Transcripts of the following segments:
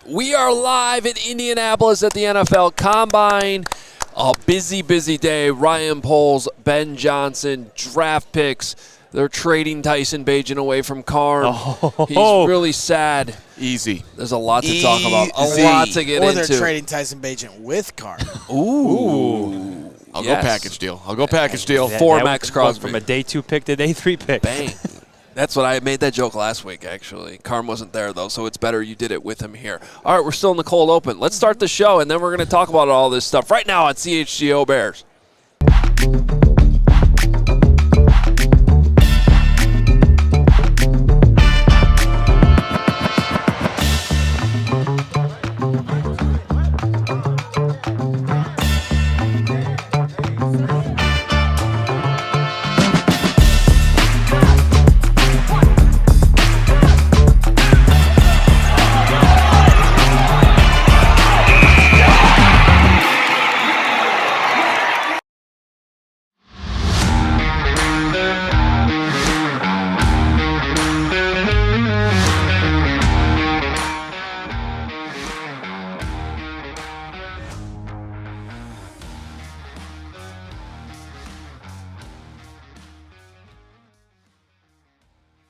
We are live in Indianapolis at the NFL Combine. A busy, busy day. Ryan Poles, Ben Johnson, draft picks. They're trading Tyson Bagent away from Carman. He's really sad. Easy. There's a lot to talk about. A lot to get into. Or they're trading Tyson Bagent with Carman. Ooh. I'll go package deal. For Max Crosby. From a day 2 pick to day 3 pick. Bang. That's what I made that joke last week, actually. Carm wasn't there, though, so it's better you did it with him here. All right, we're still in the cold open. Let's start the show, and then we're going to talk about all this stuff right now on CHGO Bears.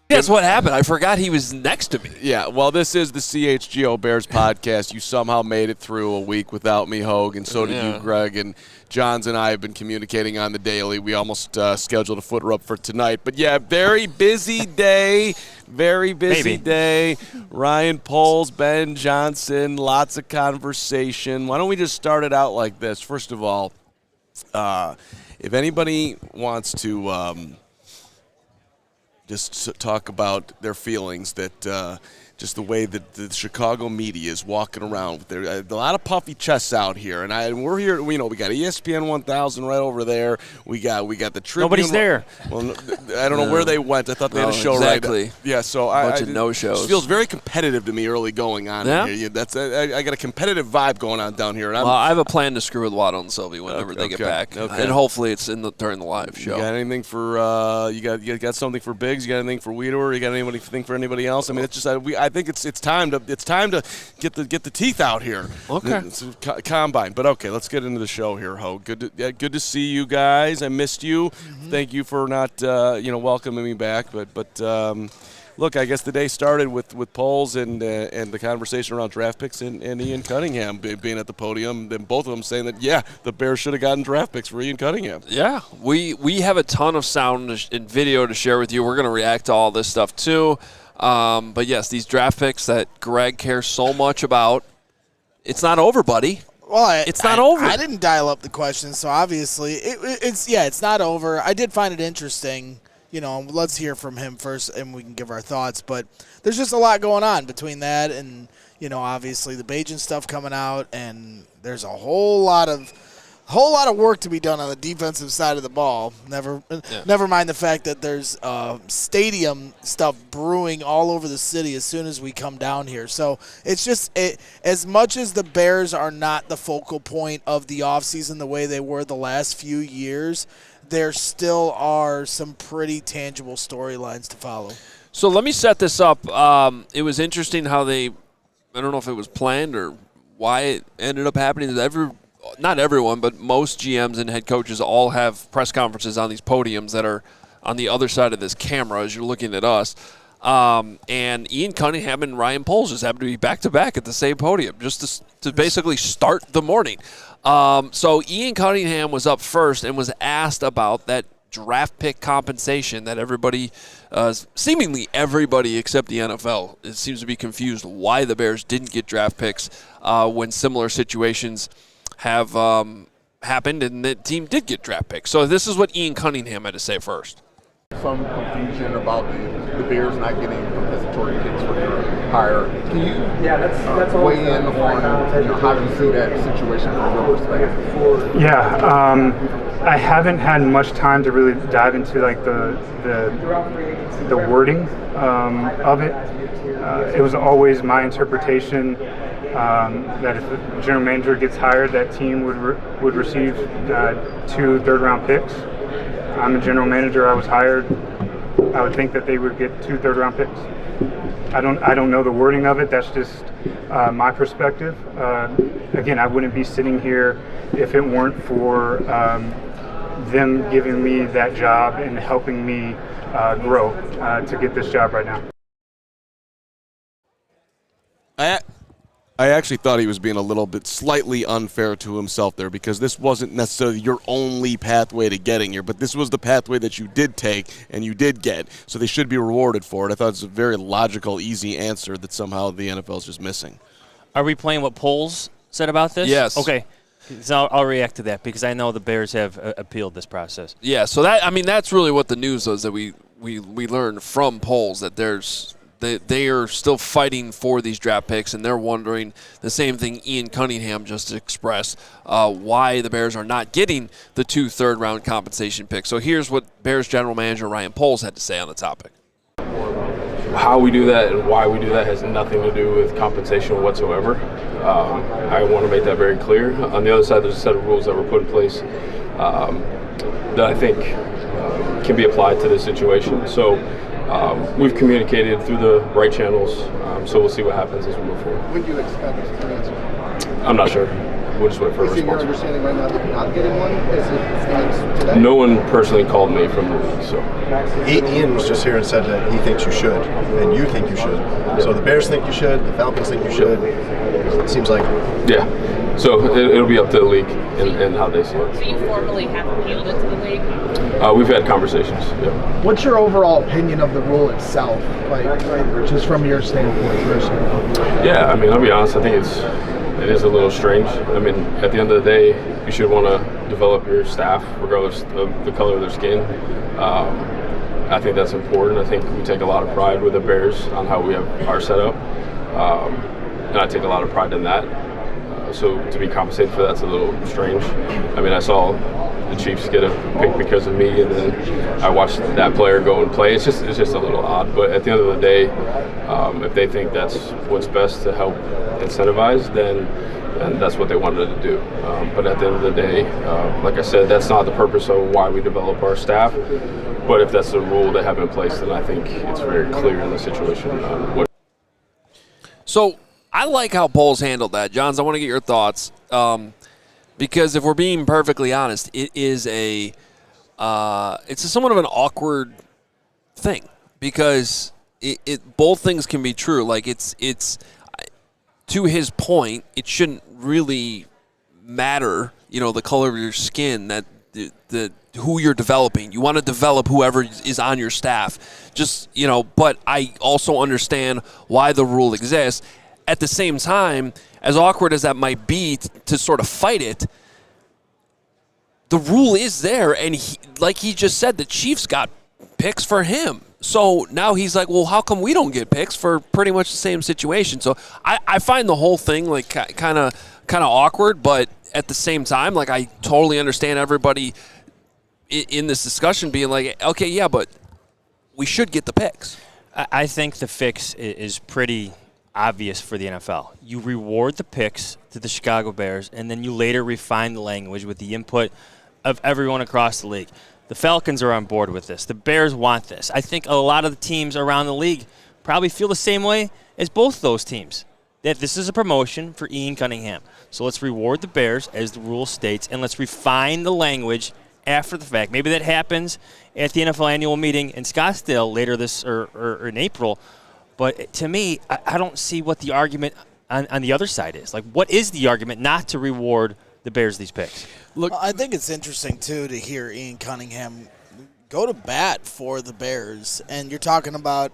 That's what happened. I forgot he was next to me. Yeah, well, this is the CHGO Bears Podcast. You somehow made it through a week without me, Hoge, and so did you, Greg. And Johns and I have been communicating on the daily. We almost scheduled a foot rub for tonight. But, yeah, very busy day. Very busy day. Ryan Poles, Ben Johnson, lots of conversation. Why don't we just start it out like this? First of all, if anybody wants to just talk about their feelings that just the way that the Chicago media is walking around. There are a lot of puffy chests out here, and we're here. We got ESPN 1000 right over there. We got the Tribune. Nobody's there. Well, I don't know where they went. I thought they had a show exactly. Yeah, so bunch of no-shows. It feels very competitive to me early going on here. I got a competitive vibe going on down here. And I have a plan to screw with Waddle and Sylvie whenever they get back, and hopefully it's during the live show. You got anything for you got something for Biggs? You got anything for Weeder? You got anything for anybody else? I mean, it's just I think it's time to get the teeth out here. Okay. It's a combine, but okay, let's get into the show here, Ho. Good to see you guys. I missed you. Mm-hmm. Thank you for not welcoming me back, but look, I guess the day started with Poles and the conversation around draft picks and Ian Cunningham being at the podium, and both of them saying that the Bears should have gotten draft picks for Ian Cunningham. Yeah, we have a ton of sound and video to share with you. We're going to react to all this stuff too. But yes, these draft picks that Greg cares so much about, it's not over, buddy. Well, it's not over. I didn't dial up the questions, so obviously it's not over. I did find it interesting. Let's hear from him first, and we can give our thoughts. But there's just a lot going on between that and obviously the Bagent stuff coming out, and there's a whole lot of work to be done on the defensive side of the ball. Never mind the fact that there's stadium stuff brewing all over the city as soon as we come down here. So it's just as much as the Bears are not the focal point of the offseason the way they were the last few years, there still are some pretty tangible storylines to follow. So let me set this up. It was interesting how I don't know if it was planned or why it ended up happening. Not everyone, but most GMs and head coaches all have press conferences on these podiums that are on the other side of this camera as you're looking at us. And Ian Cunningham and Ryan Poles just happen to be back-to-back at the same podium just to basically start the morning. So Ian Cunningham was up first and was asked about that draft pick compensation that everybody, seemingly everybody except the NFL, it seems to be confused why the Bears didn't get draft picks when similar situations have happened and the team did get draft picks. So this is what Ian Cunningham had to say first. Some confusion about the Bears not getting compensatory picks for their hire. Can you that's weigh in on how you see that situation from your perspective? Yeah, I haven't had much time to really dive into like the wording of it. It was always my interpretation that if the general manager gets hired, that team would receive 2 third-round picks. I'm a general manager. I was hired. I would think that they would get 2 third-round picks. I don't know the wording of it. That's just my perspective. Again, I wouldn't be sitting here if it weren't for them giving me that job and helping me grow to get this job right now. I actually thought he was being a little bit slightly unfair to himself there, because this wasn't necessarily your only pathway to getting here, but this was the pathway that you did take and you did get, so they should be rewarded for it. I thought it was a very logical, easy answer that somehow the NFL is just missing. Are we playing what Poles said about this? Yes. Okay. So I'll react to that because I know the Bears have appealed this process. Yeah, so that's really what the news was, that we learned from Poles, that they are still fighting for these draft picks, and they're wondering the same thing Ian Cunningham just expressed, why the Bears are not getting the 2 third-round compensation picks. So here's what Bears general manager Ryan Poles had to say on the topic. How we do that and why we do that has nothing to do with compensation whatsoever. I want to make that very clear. On the other side, there's a set of rules that were put in place that I think can be applied to this situation. So we've communicated through the right channels, so we'll see what happens as we move forward. When do you expect an answer? I'm not sure. We'll just wait for a response. Is it your understanding right now that you're not getting one as it stands today? No one personally called me from the league, so. Ian was just here and said that he thinks you should, and you think you should. So the Bears think you should, the Falcons think you should. It seems like. Yeah. So it'll be up to the league and how they see it. So you formally have appealed it to the league? We've had conversations. Yeah. What's your overall opinion of the rule itself, like just from your standpoint personally? Yeah, I mean, I'll be honest. I think it is a little strange. I mean, at the end of the day, you should want to develop your staff regardless of the color of their skin. I think that's important. I think we take a lot of pride with the Bears on how we have our setup, and I take a lot of pride in that. So to be compensated for that's a little strange. I mean, I saw the Chiefs get a pick because of me, and then I watched that player go and play. It's just a little odd. But at the end of the day, if they think that's what's best to help incentivize, then that's what they wanted to do. But at the end of the day, like I said, that's not the purpose of why we develop our staff. But if that's the rule they have in place, then I think it's very clear in the situation. So I like how Poles handled that. Johns, I want to get your thoughts. Because if we're being perfectly honest, it is it's somewhat of an awkward thing, because it both things can be true. Like it's to his point, it shouldn't really matter, the color of your skin, that the who you're developing. You want to develop whoever is on your staff. Just, but I also understand why the rule exists. At the same time, as awkward as that might be to sort of fight it, the rule is there, and like he just said, the Chiefs got picks for him. So now he's like, well, how come we don't get picks for pretty much the same situation? So I find the whole thing like kind of awkward, but at the same time, like I totally understand everybody in this discussion being like, okay, yeah, but we should get the picks. I think the fix is pretty obvious for the NFL. You reward the picks to the Chicago Bears, and then you later refine the language with the input of everyone across the league. The Falcons are on board with this. The Bears want this. I think a lot of the teams around the league probably feel the same way as both those teams, that this is a promotion for Ian Cunningham. So let's reward the Bears as the rule states, and let's refine the language after the fact. Maybe that happens at the NFL annual meeting in Scottsdale later this or in April. But to me, I don't see what the argument on the other side is. Like, what is the argument not to reward the Bears these picks? Look, I think it's interesting, too, to hear Ian Cunningham go to bat for the Bears. And you're talking about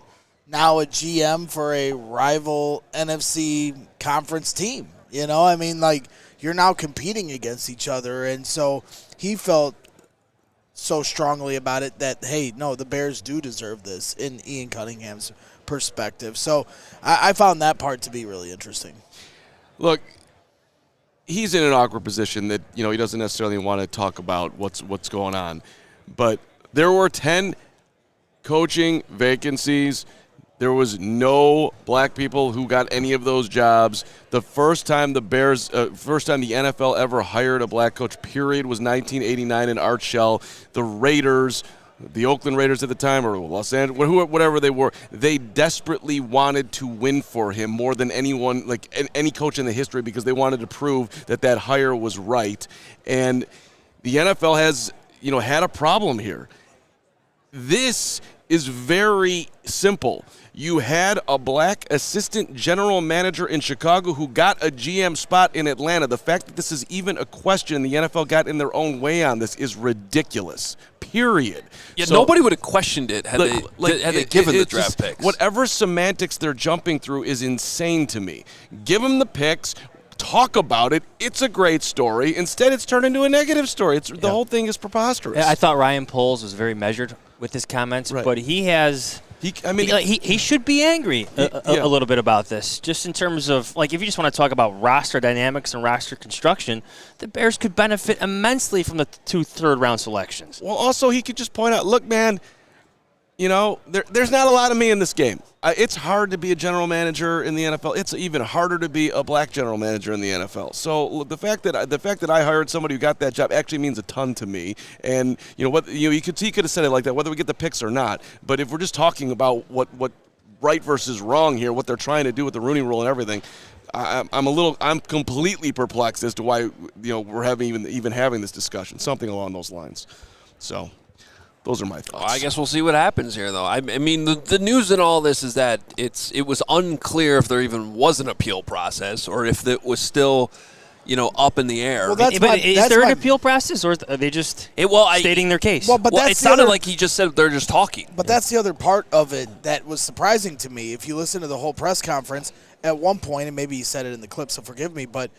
now a GM for a rival NFC conference team. I mean, like, you're now competing against each other. And so he felt so strongly about it that, hey, no, the Bears do deserve this in Ian Cunningham's perspective. So I found that part to be really interesting. Look, he's in an awkward position that, he doesn't necessarily want to talk about what's going on. But there were 10 coaching vacancies. There was no black people who got any of those jobs. The first time the NFL ever hired a black coach, period, was 1989 in Art Shell. The Raiders the Oakland Raiders at the time, or Los Angeles, whatever they were, they desperately wanted to win for him more than anyone, like any coach in the history, because they wanted to prove that hire was right. And the NFL has, had a problem here. This is very simple. You had a black assistant general manager in Chicago who got a GM spot in Atlanta. The fact that this is even a question the NFL got in their own way on this is ridiculous, period. Yeah, so, nobody would have questioned it had they given the draft picks. Whatever semantics they're jumping through is insane to me. Give them the picks. Talk about it. It's a great story. Instead, it's turned into a negative story. The whole thing is preposterous. I thought Ryan Poles was very measured with his comments, but he has... He should be angry a little bit about this, just in terms of, like, if you just want to talk about roster dynamics and roster construction, the Bears could benefit immensely from the 2 third-round selections. Well, also, he could just point out, look, man, there's not a lot of me in this game. It's hard to be a general manager in the NFL. It's even harder to be a black general manager in the NFL. So the fact that I hired somebody who got that job actually means a ton to me. And he could have said it like that, whether we get the picks or not. But if we're just talking about what right versus wrong here, what they're trying to do with the Rooney Rule and everything, I'm completely perplexed as to why we're having even having this discussion. Something along those lines. So. Those are my thoughts. I guess we'll see what happens here, though. I mean, the news in all this is that it was unclear if there even was an appeal process or if it was still, up in the air. Well, is there an appeal process, or are they just stating their case? Well, but it sounded like he just said they're just talking. But that's the other part of it that was surprising to me. If you listen to the whole press conference, at one point, and maybe he said it in the clip, so forgive me, but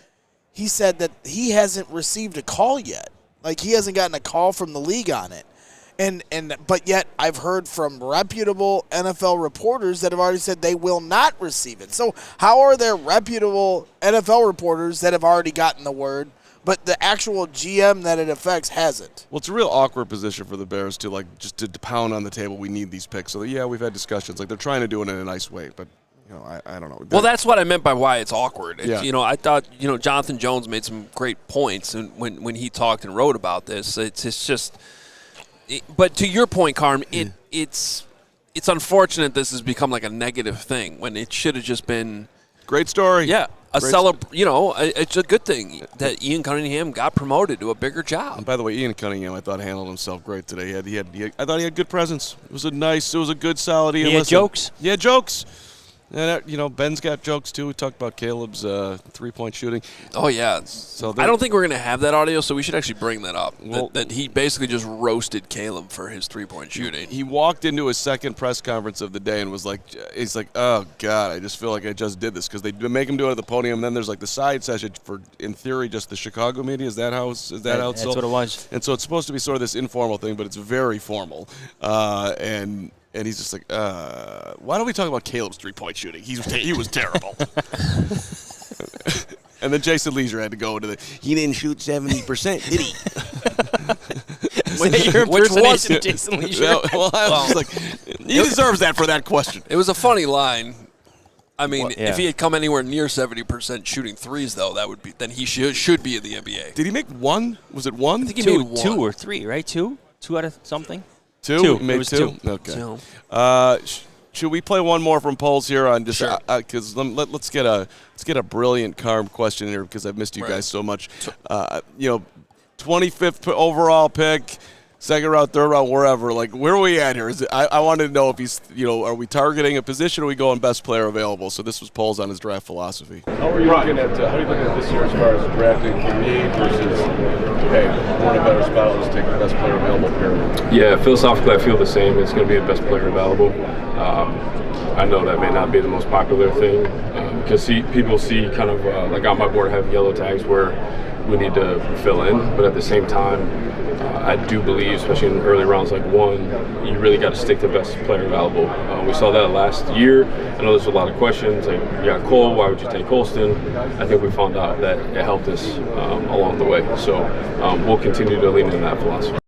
he said that he hasn't received a call yet. Like, he hasn't gotten a call from the league on it. But yet I've heard from reputable NFL reporters that have already said they will not receive it. So how are there reputable NFL reporters that have already gotten the word, but the actual GM that it affects hasn't? Well, it's a real awkward position for the Bears to just to pound on the table. We need these picks. So we've had discussions. Like, they're trying to do it in a nice way, but I don't know. Well, that's what I meant by why it's awkward. I thought Jonathan Jones made some great points, and when he talked and wrote about this, it's just. But to your point, Carm, it's unfortunate this has become like a negative thing when it should have just been great story. Yeah, it's a good thing that Ian Cunningham got promoted to a bigger job. And by the way, Ian Cunningham, I thought handled himself great today. I thought he had good presence. It was a good, solid. He had jokes. Yeah, jokes. And Ben's got jokes too. We talked about Caleb's 3-point shooting. Oh yeah. So I don't think we're gonna have that audio, so we should actually bring that up. Well, that he basically just roasted Caleb for his 3-point shooting. He walked into his second press conference of the day and was like, "Oh God, I just feel like I just did this," because they make him do it at the podium. And then there's like the side session for, in theory, just the Chicago media. Is that how it's That's what it was. And so it's supposed to be sort of this informal thing, but it's very formal. And he's just like, why don't we talk about Caleb's 3-point shooting? He was terrible. And then Jason Leisure had to go into he didn't shoot 70%, did he? Your impersonation of Jason Leisure. Well, I was just like, he deserves that for that question. It was a funny line. I mean, if he had come anywhere near 70% shooting threes, though, then he should be in the NBA. Did he make one? Was it one? I think he made one. 2 or 3, right? 2 out of something. 2? He made 2? Okay. Should we play one more from Poles here on just because let's get a brilliant Carm question here, because I've missed you guys so much. 25th overall pick, second round, third round, wherever. Like, where are we at here? I wanted to know if he's are we targeting a position, or are we going best player available? So this was Poles on his draft philosophy. How are you looking at this year as far as drafting need versus hey, we're in a better spot, let's take the best player available here? Yeah, philosophically I feel the same. It's going to be the best player available. I know that may not be the most popular thing because people see kind of like on my board have yellow tags where we need to fill in, but at the same time, I do believe, especially in early rounds like 1, you really got to stick to best player available. We saw that last year. I know there's a lot of questions, like, you got Cole, why would you take Colston? I think we found out that it helped us along the way. So we'll continue to lean in that philosophy.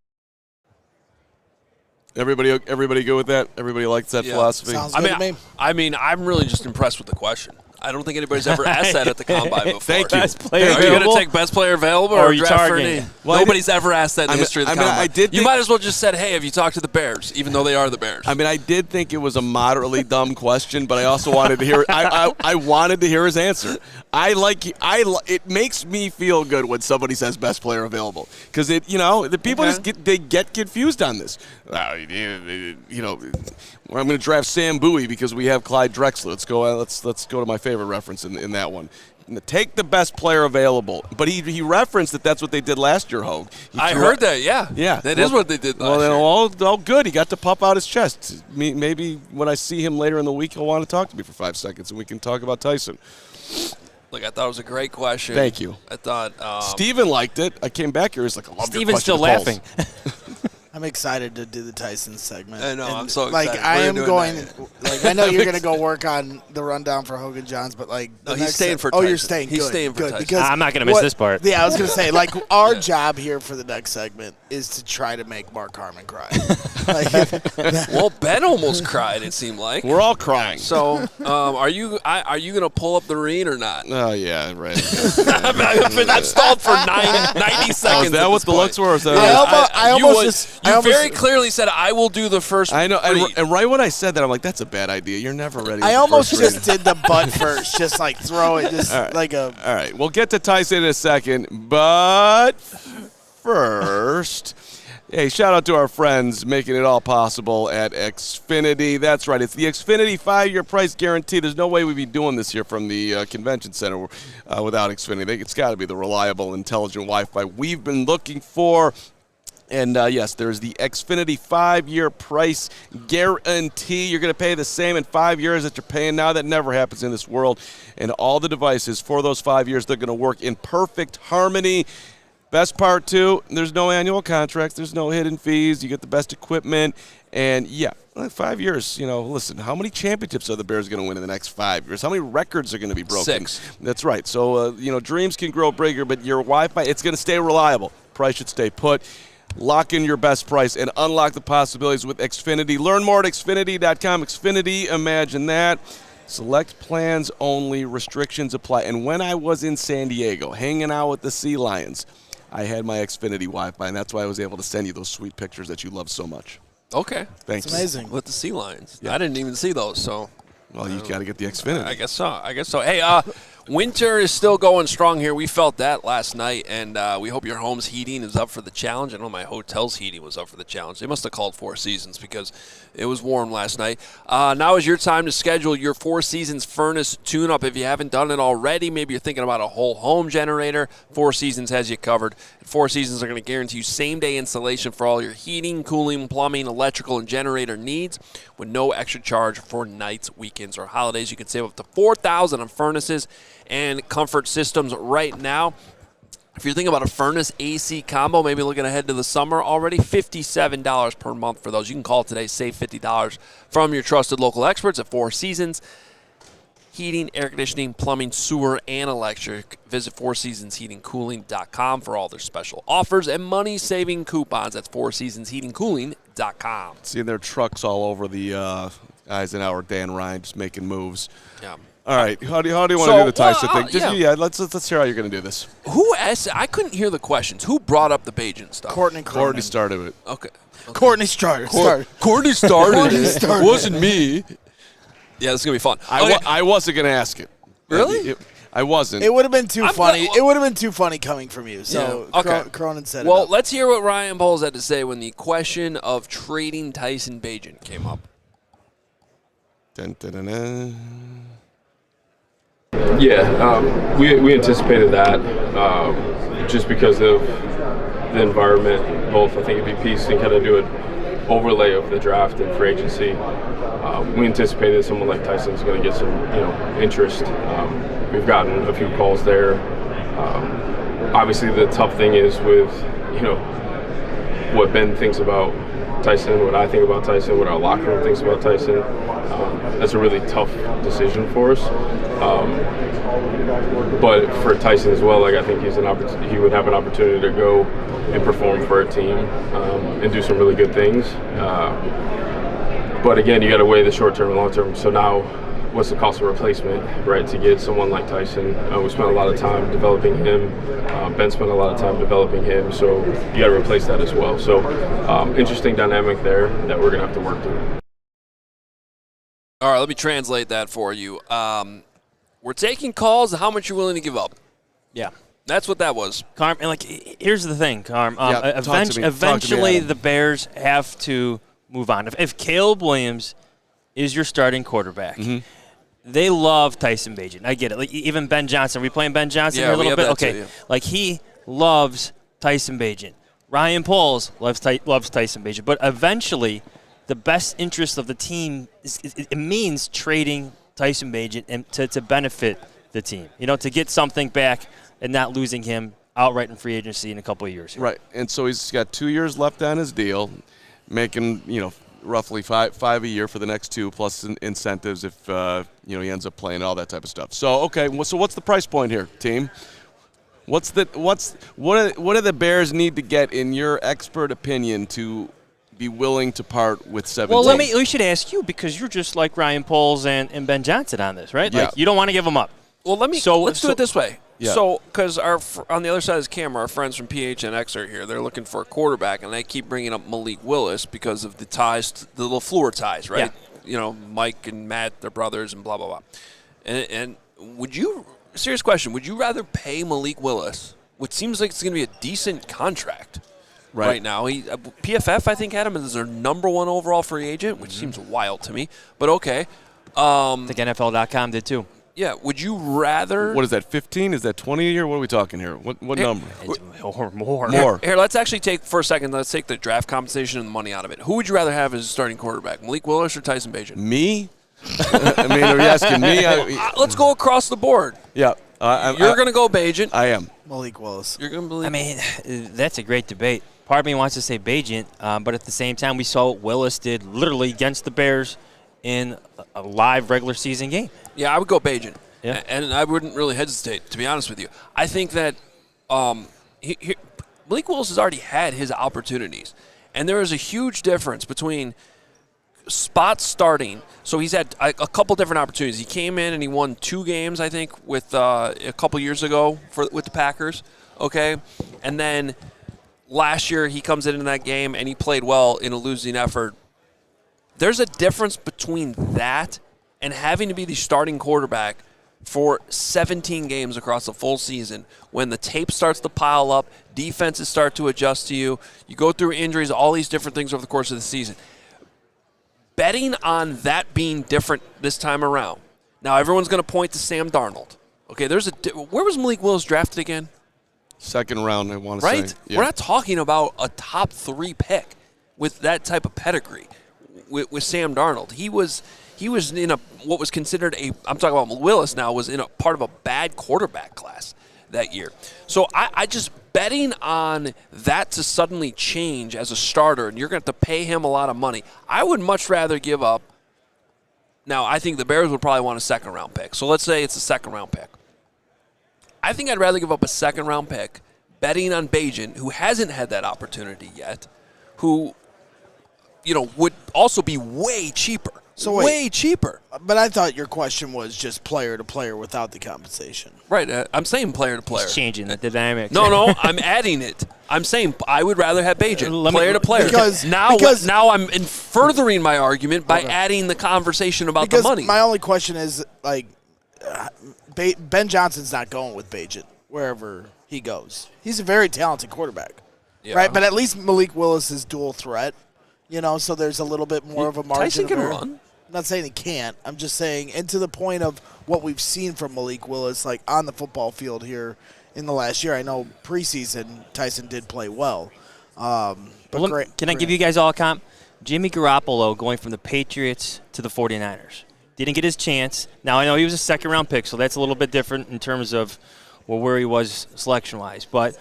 Everybody good with that? Everybody likes that philosophy? Sounds good to me. I mean, I'm really just impressed with the question. I don't think anybody's ever asked that at the combine before. Thank you. Best player Are you available? going to take best player available Or or are you draft for targeting? any? Well, Nobody's ever asked that in the history of the combine. I did you think- might as well just said, hey, have you talked to the Bears, even though they are the Bears? I mean, I did think it was a moderately dumb question, but I also wanted to hear. I wanted to hear his answer. It makes me feel good when somebody says best player available because the people just get confused on this. I'm going to draft Sam Bowie because we have Clyde Drexler. Let's go to my favorite reference in that one. Take the best player available. But he referenced that that's what they did last year, Hoge. I heard that, yeah. Yeah. That is what they did last year. All good. He got to puff out his chest. Maybe when I see him later in the week, he'll want to talk to me for 5 seconds, and we can talk about Tyson. Look, I thought it was a great question. Thank you. I thought Steven liked it. I came back here. He's like, I love your Steven's still question, laughing. I'm excited to do the Tyson segment. I know, I'm so like, excited. I We're am doing going. that. Like, I know you're going to go work on the rundown for Hogan Johns, but like, No, the he's next staying for Oh, Tyson. you're staying. He's Good, staying for good, Tyson. because I'm not going to miss this part. Yeah, I was going to say, like, our job here for the next segment is to try to make Mark Carman cry. Well, Ben almost cried, it seemed like. We're all crying. So, are you going to pull up the read or not? Oh, yeah, right. I've stalled for 90 seconds. Oh, is that what the looks were? Or is that I very clearly said I will do the first. I know, read. and right when I said that, I'm like, that's a bad idea. You're never ready. I almost just did the butt first, just like throw it, just like a. All right, we'll get to Tyson in a second, but first, hey, shout out to our friends making it all possible at Xfinity. That's right, it's the Xfinity 5-year price guarantee. There's no way we'd be doing this here from the convention center without Xfinity. It's got to be the reliable, intelligent Wi-Fi we've been looking for. And, yes, there's the Xfinity 5-year price guarantee. You're going to pay the same in 5 years that you're paying now. That never happens in this world. And all the devices for those 5 years, they're going to work in perfect harmony. Best part, too, there's no annual contracts. There's no hidden fees. You get the best equipment. And, 5 years, listen, how many championships are the Bears going to win in the next 5 years? How many records are going to be broken? 6. That's right. So, dreams can grow bigger, but your Wi-Fi, it's going to stay reliable. Price should stay put. Lock in your best price and unlock the possibilities with Xfinity. Learn more at Xfinity.com. Xfinity, imagine that. Select plans only. Restrictions apply. And when I was in San Diego hanging out with the Sea Lions, I had my Xfinity Wi-Fi, and that's why I was able to send you those sweet pictures that you love so much. Okay. Thanks. It's amazing. With the Sea Lions. Yeah. I didn't even see those, so. Well, you got to get the Xfinity. I guess so. Hey, winter is still going strong here. We felt that last night, and we hope your home's heating is up for the challenge. I know my hotel's heating was up for the challenge. They must have called Four Seasons because it was warm last night. Now is your time to schedule your Four Seasons furnace tune-up. If you haven't done it already, maybe you're thinking about a whole home generator, Four Seasons has you covered. Four Seasons are going to guarantee you same-day installation for all your heating, cooling, plumbing, electrical, and generator needs with no extra charge for nights, weekends, or holidays. You can save up to $4,000 on furnaces and comfort systems right now. If you're thinking about a furnace AC combo, maybe looking ahead to the summer already, $57 per month for those. You can call today, save $50 from your trusted local experts at Four Seasons. Heating, air conditioning, plumbing, sewer, and electric. Visit FourSeasonsHeatingCooling.com for all their special offers and money-saving coupons. That's FourSeasonsHeatingCooling.com. Seeing their trucks all over the Eisenhower, Dan Ryan just making moves. Yeah. All right, how do you want to do the Tyson thing? Let's hear how you're going to do this. Who asked? I couldn't hear the questions. Who brought up the Bagent stuff? Courtney started it. Okay. Courtney started. Courtney started it. It wasn't me. Yeah, this is going to be fun. I wasn't going to ask it. Really? I wasn't. It would have been too funny. It would have been too funny coming from you. So yeah. Okay. Cronin said Well, it. let's hear what Ryan Poles had to say when the question of trading Tyson Bagent came up. Dun, dun, dun, dun. Yeah, we anticipated that just because of the environment. Both, I think it'd be pieced and kind of do an overlay of the draft and free agency. We anticipated someone like Tyson's going to get some, interest. We've gotten a few calls there. Obviously, the tough thing is with, what Ben thinks about Tyson, what I think about Tyson, what our locker room thinks about Tyson. That's a really tough decision for us. But for Tyson as well, I think he would have an opportunity to go and perform for a team and do some really good things. But again, you got to weigh the short term and long term. So now what's the cost of replacement, right, to get someone like Tyson. We spent a lot of time developing him. Ben spent a lot of time developing him, so you got to replace that as well. So interesting dynamic there that we're going to have to work through. All right, let me translate that for you. We're taking calls on how much you're willing to give up. Yeah. That's what that was. Carm, and here's the thing, Carm. Eventually, the Bears have to move on. If Caleb Williams is your starting quarterback, they love Tyson Bagent. I get it. Like, even Ben Johnson. Are we playing Ben Johnson here a little bit? Okay. Too, yeah. He loves Tyson Bagent. Ryan Poles loves Tyson Bagent. But eventually, the best interest of the team it means trading Tyson Bagent and to benefit the team. To get something back and not losing him outright in free agency in a couple of years. Here. Right. And so he's got 2 years left on his deal, making, roughly five a year for the next 2, plus incentives if he ends up playing, all that type of stuff. So so what's the price point here, team? What do the Bears need to get, in your expert opinion, to be willing to part with 17? Well, we should ask you, because you're just like Ryan Poles and Ben Johnson on this, right? Yeah. You don't want to give them up. Well, let's do it this way. Yeah. So, because on the other side of this camera, our friends from PHNX are here. They're looking for a quarterback, and they keep bringing up Malik Willis because of the ties, the LaFleur ties, right? Yeah. Mike and Matt, they're brothers, and blah, blah, blah. And serious question, would you rather pay Malik Willis, which seems like it's going to be a decent contract right now? PFF, I think, had him as their number 1 overall free agent, which seems wild to me, but okay. I think NFL.com did too. Yeah, would you rather? What is that, 15? Is that 20 a year? What are we talking here? What number? Or more. Here, let's actually take the draft compensation and the money out of it. Who would you rather have as a starting quarterback, Malik Willis or Tyson Bagent? Me? I mean, are you asking me? Let's go across the board. Yeah. You're going to go Bagent. I am. Malik Willis. You're going to believe. I mean, that's a great debate. Part of me wants to say Bagent, but at the same time, we saw what Willis did literally against the Bears in a live regular season game. Yeah, I would go Bagent. Yeah. And I wouldn't really hesitate, to be honest with you. I think that Malik Willis has already had his opportunities. And there is a huge difference between spot starting. So he's had a couple different opportunities. He came in and he won 2 games, I think, with a couple years ago with the Packers. Okay? And then last year he comes into that game and he played well in a losing effort. There's a difference between that and having to be the starting quarterback for 17 games across a full season when the tape starts to pile up, defenses start to adjust to you, you go through injuries, all these different things over the course of the season. Betting on that being different this time around. Now, everyone's going to point to Sam Darnold. Okay, where was Malik Willis drafted again? Second round, I want to say. Right? Yeah. We're not talking about a top 3 pick with that type of pedigree with Sam Darnold. He was in what was considered I'm talking about Willis now, was in a part of a bad quarterback class that year. So I just betting on that to suddenly change as a starter, and you're going to have to pay him a lot of money. I would much rather give up. Now, I think the Bears would probably want a second-round pick. So let's say it's a second-round pick. I think I'd rather give up a second-round pick betting on Bagent, who hasn't had that opportunity yet, who would also be way cheaper. Way cheaper. But I thought your question was just player to player without the compensation. Right. I'm saying player to player. It's changing the dynamic. No, I'm adding it. I'm saying I would rather have Bagent, player to player. Because now I'm furthering my argument by adding the conversation about the money. My only question is, Ben Johnson's not going with Bagent wherever he goes. He's a very talented quarterback, right? But at least Malik Willis is dual threat, so there's a little bit more of a margin. Tyson can run. I'm not saying he can't. I'm just saying, and to the point of what we've seen from Malik Willis, on the football field here in the last year. I know preseason Tyson did play well. Can I give you guys all a comp? Jimmy Garoppolo going from the Patriots to the 49ers. Didn't get his chance. Now, I know he was a second-round pick, so that's a little bit different in terms of where he was selection-wise. But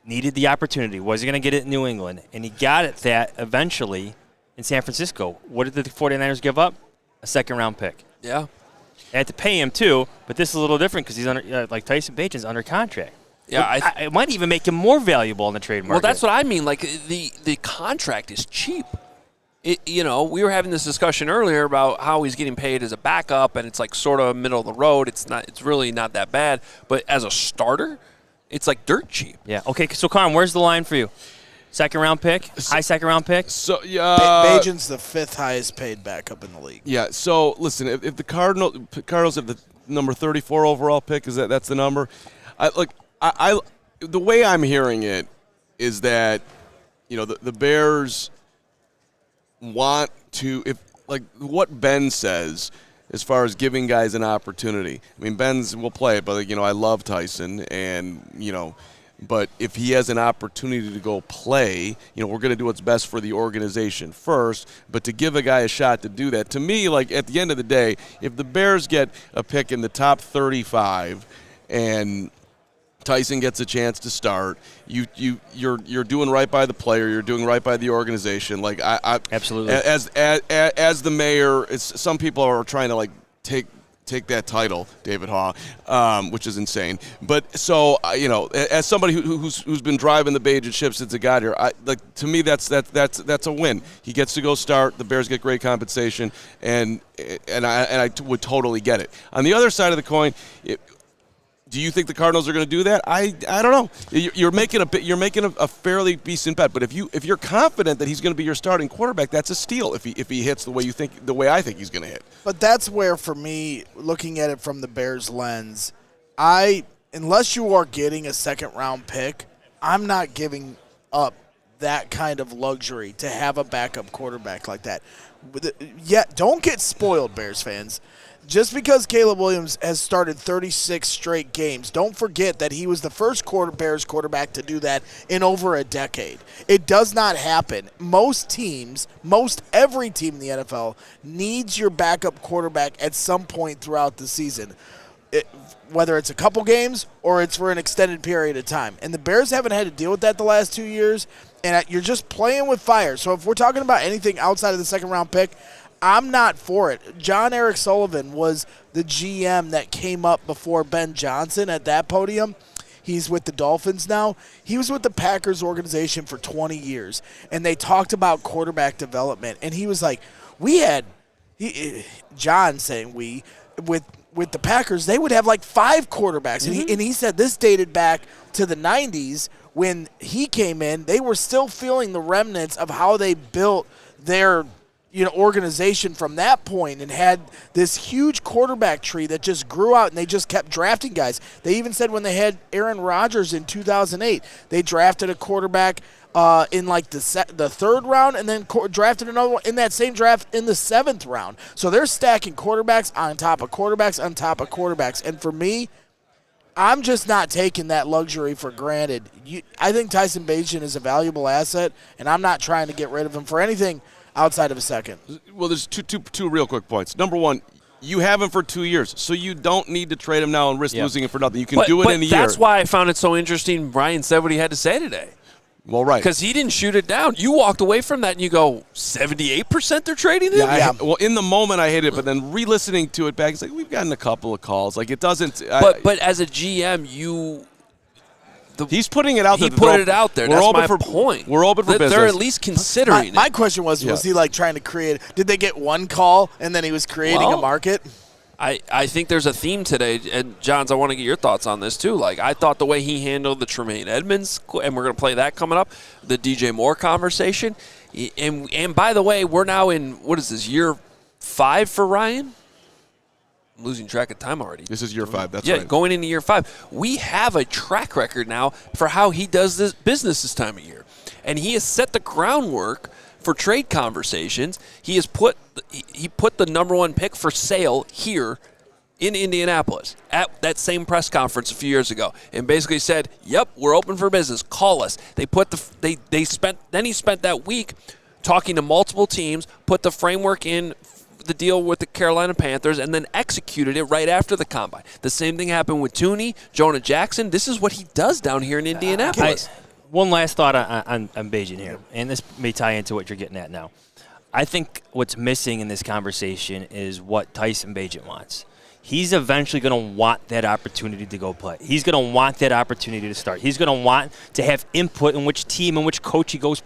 needed the opportunity. Was he going to get it in New England? And he got it that eventually in San Francisco. What did the 49ers give up? A second-round pick. Yeah. They had to pay him, too, but this is a little different because he's under, like Tyson Bagent's under contract. Yeah, it might even make him more valuable in the trade market. Well, that's what I mean. The contract is cheap. we were having this discussion earlier about how he's getting paid as a backup, and it's like sort of middle of the road. It's really not that bad. But as a starter, it's like dirt cheap. Yeah. Okay. So, Carm, where's the line for you? Second-round pick? High second-round pick? So Bagent's the 5th highest paid backup in the league. Yeah. So listen, if the Cardinals have the number 34 overall pick, that's the number. The way I'm hearing it is that the Bears want to, what Ben says as far as giving guys an opportunity. I mean, Ben's will play it, but I love Tyson, and but if he has an opportunity to go play, we're going to do what's best for the organization first. But to give a guy a shot to do that, to me, at the end of the day, if the Bears get a pick in the top 35 and Tyson gets a chance to start, you're doing right by the player, you're doing right by the organization. Absolutely. As the mayor, some people are trying to take that title, David Haw, which is insane. But so as somebody who's been driving the Bagent ship since it got here, to me that's a win. He gets to go start. The Bears get great compensation, and I would totally get it. On the other side of the coin, do you think the Cardinals are going to do that? I don't know. You're making a fairly decent bet, but if you're confident that he's going to be your starting quarterback, that's a steal if he hits the way I think he's going to hit. But that's where, for me, looking at it from the Bears lens, unless you are getting a second-round pick, I'm not giving up that kind of luxury to have a backup quarterback like that. Don't get spoiled, Bears fans. Just because Caleb Williams has started 36 straight games, don't forget that he was the first Bears quarterback to do that in over a decade. It does not happen. Every team in the NFL needs your backup quarterback at some point throughout the season, whether it's a couple games or it's for an extended period of time. And the Bears haven't had to deal with that the last 2 years, and you're just playing with fire. So if we're talking about anything outside of the second-round pick, I'm not for it. John Eric Sullivan was the GM that came up before Ben Johnson at that podium. He's with the Dolphins now. He was with the Packers organization for 20 years, and they talked about quarterback development. And he was like, John saying with the Packers, they would have 5 quarterbacks. Mm-hmm. And he said this dated back to the 90s when he came in. They were still feeling the remnants of how they built their organization from that point, and had this huge quarterback tree that just grew out, and they just kept drafting guys. They even said when they had Aaron Rodgers in 2008, they drafted a quarterback in the 3rd round, and then drafted another one in that same draft in the 7th round. So they're stacking quarterbacks on top of quarterbacks on top of quarterbacks. And for me, I'm just not taking that luxury for granted. I think Tyson Bagent is a valuable asset, and I'm not trying to get rid of him for anything outside of a second. Well, there's two real quick points. Number one, you have him for 2 years, so you don't need to trade him now and risk losing him for nothing. You can do it in a year. That's why I found it so interesting Brian said what he had to say today. Well, right. Because he didn't shoot it down. You walked away from that and you go, 78% they're trading him? Yeah. Well, in the moment I hated it, but then re-listening to it back, it's like we've gotten a couple of calls. It doesn't. But as a GM, he's putting it out there. He put it out there. That's my point. We're open for business. They're at least considering it. My question was he trying to create – did they get one call and then he was creating a market? I think there's a theme today, and Johns, I want to get your thoughts on this too. I thought the way he handled the Termaine Edmonds, and we're going to play that coming up, the DJ Moore conversation. And by the way, we're now in, what is this, year 5 for Ryan? I'm losing track of time already. This is year 5, that's right. Yeah, going into year 5. We have a track record now for how he does this business this time of year. And he has set the groundwork for trade conversations. He put the number 1 pick for sale here in Indianapolis at that same press conference a few years ago, and basically said, "Yep, we're open for business. Call us." He spent that week talking to multiple teams, put the framework in the deal with the Carolina Panthers, and then executed it right after the combine. The same thing happened with Tooney, Jonah Jackson. This is what he does down here in Indianapolis. One last thought on Bagent here, and this may tie into what you're getting at now. I think what's missing in this conversation is what Tyson Bagent wants. he's eventually going to want that opportunity to go play. He's going to want that opportunity to start. He's going to want to have input in which team and which coach he goes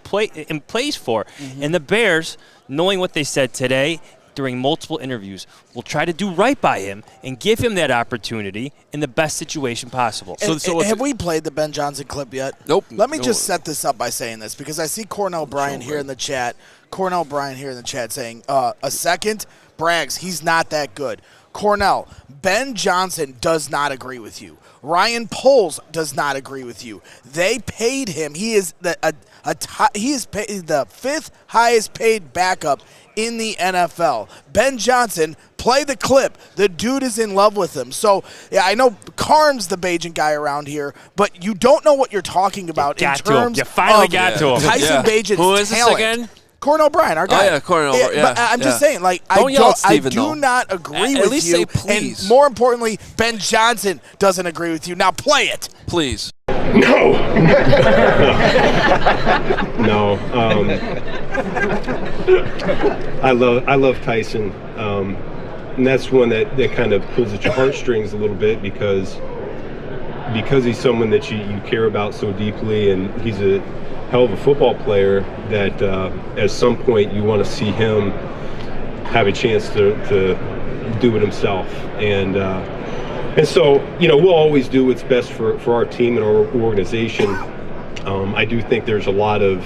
and plays for. Mm-hmm. And the Bears, knowing what they said today during multiple interviews, will try to do right by him and give him that opportunity in the best situation possible. So have we played the Ben Johnson clip yet? Nope. Let me just set this up by saying this, because I see Cornell Bryan here in the chat. Cornell Bryan here in the chat saying, a second, Braggs, he's not that good. Cornell, Ben Johnson does not agree with you. Ryan Poles does not agree with you. They paid him. He is the 5th highest paid backup in the NFL. Ben Johnson, play the clip. The dude is in love with him. So, yeah, I know Carm's the Bagent guy around here, but you don't know what you're talking about in terms You finally got to him. Talent. Bagent's Who is this again? Cornell Bryan, our guy. Oh, yeah, Cornell. Yeah, but I'm just saying, like, Don't yell at I Steven, do though. not agree At with least you. say please. And more importantly, Ben Johnson doesn't agree with you. Now play it. Please. No. No. I love Tyson, and that's one that kind of pulls at your heartstrings a little bit because he's someone that you care about so deeply, and he's a hell of a football player that at some point you want to see him have a chance to do it himself. And so, we'll always do what's best for our team and our organization. I do think there's a lot of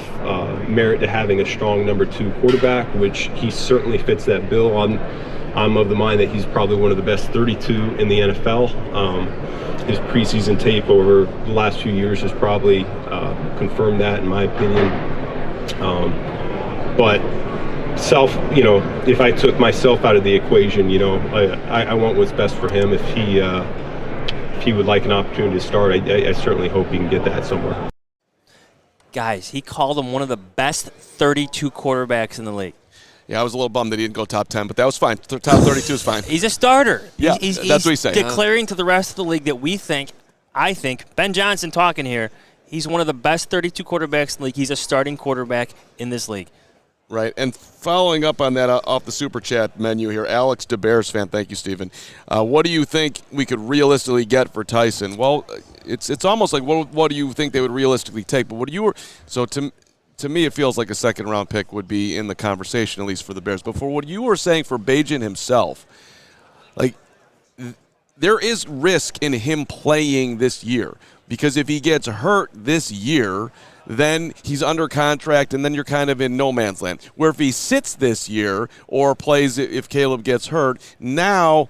merit to having a strong number 2 quarterback, which he certainly fits that bill. I'm of the mind that he's probably one of the best 32 in the NFL. His preseason tape over the last few years has probably confirmed that, in my opinion. But if I took myself out of the equation, I want what's best for him. If he would like an opportunity to start, I certainly hope he can get that somewhere. Guys, he called him one of the best 32 quarterbacks in the league. Yeah, I was a little bummed that he didn't go top 10, but that was fine. Top 32 is fine. He's a starter. Yeah, he's that's what he's saying. Declaring to the rest of the league that I think, Ben Johnson talking here, he's one of the best 32 quarterbacks in the league. He's a starting quarterback in this league. Right, and following up on that off the Super Chat menu here, Alex, the Bears fan, thank you, Stephen. What do you think we could realistically get for Tyson? Well, it's almost like what do you think they would realistically take? But to me, it feels like a second-round pick would be in the conversation, at least for the Bears. But for what you were saying for Bagent himself, like there is risk in him playing this year, because if he gets hurt this year, then he's under contract, and then you're kind of in no man's land. Where if he sits this year or plays if Caleb gets hurt, now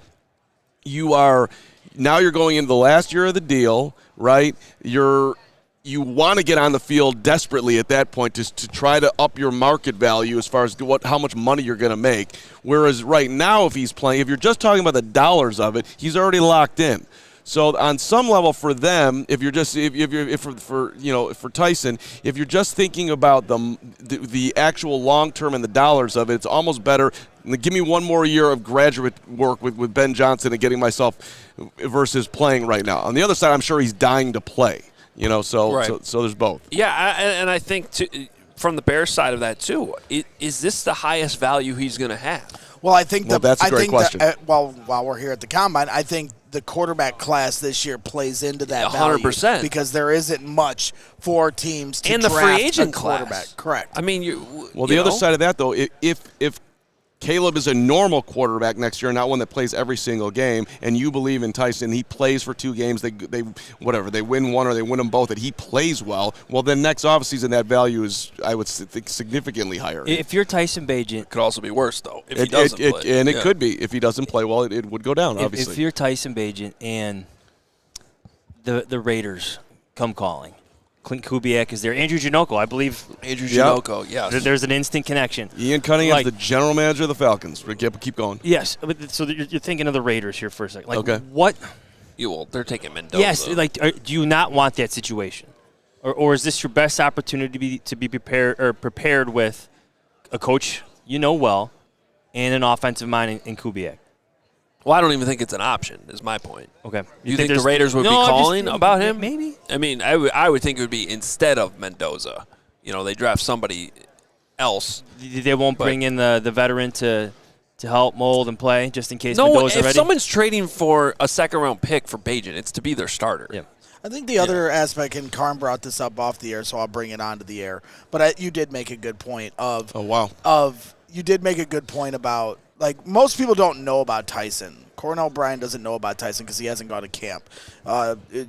you're going into the last year of the deal, right? You want to get on the field desperately at that point to try to up your market value as far as how much money you're going to make. Whereas right now, if he's playing, if you're just talking about the dollars of it, he's already locked in. So on some level for them, if for Tyson, if you're just thinking about the actual long term and the dollars of it, it's almost better. Give me one more year of graduate work with Ben Johnson and getting myself versus playing right now. On the other side, I'm sure he's dying to play. So there's both. Yeah, and I think from the Bears side of that too, is this the highest value he's going to have? Well, I think that's a great question. While we're here at the Combine, I think the quarterback class this year plays into that 100%, value because there isn't much for teams to and the draft free agent a quarterback. Class. Correct. I mean, the other side of that though, if Caleb is a normal quarterback next year, not one that plays every single game, and you believe in Tyson, he plays for 2 games, they win one or they win them both, that he plays well, well then next offseason that value is, I would think, significantly higher. If you're Tyson Bagent, it could also be worse though if he doesn't play. And it could be if he doesn't play well, it would go down. Obviously, if you're Tyson Bagent and the Raiders come calling, Clint Kubiak is there. Andrew Janocko, I believe. Janocko, yes. There's an instant connection. Ian Cunningham is the general manager of the Falcons. Keep going. Yes. So you're thinking of the Raiders here for a second. Okay. What? They're taking Mendoza. Yes. Do you not want that situation, or is this your best opportunity to be prepared with a coach well, and an offensive mind in Kubiak? Well, I don't even think it's an option, is my point. Okay. You think the Raiders would be calling about him? Maybe. I mean, I would think it would be instead of Mendoza. They draft somebody else. They won't bring in the veteran to to help mold and play, just in case No, Mendoza if ready? someone's trading for a second-round pick for Bagent, it's to be their starter. Yeah. I think the other aspect, and Carm brought this up off the air, so I'll bring it onto the air. But you did make a good point of. Oh wow. You did make a good point about, like, most people don't know about Tyson. Cornell Bryan doesn't know about Tyson because he hasn't gone to camp.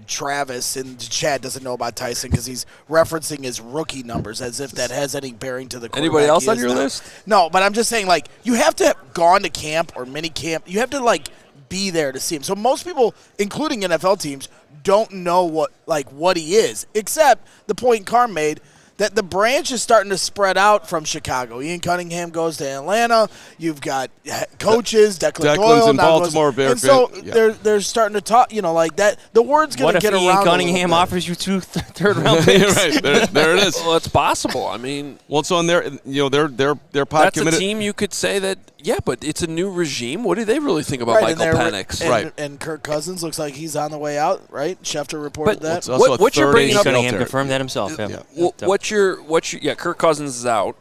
Travis and Chad doesn't know about Tyson because he's referencing his rookie numbers as if that has any bearing to the quarterback. Anybody else he on is your now. list? No, but I'm just saying, like, you have to have gone to camp or mini camp. You have to, like, be there to see him. So most people, including NFL teams, don't know what he is, except the point Carm made that the branch is starting to spread out from Chicago. Ian Cunningham goes to Atlanta. You've got coaches, Declan's in Baltimore. And so they're starting to talk, like that. The word's going to get around. What if Ian Cunningham offers you 2 third-round picks? Right, there it is. Well, it's possible. I mean, well, it's on their pod that's committed. a team you could say that. Yeah, but it's a new regime. What do they really think about Michael Penix? And Kirk Cousins looks like he's on the way out, right? Schefter reported that. What you're bringing up, Cunningham confirmed that himself. Kirk Cousins is out.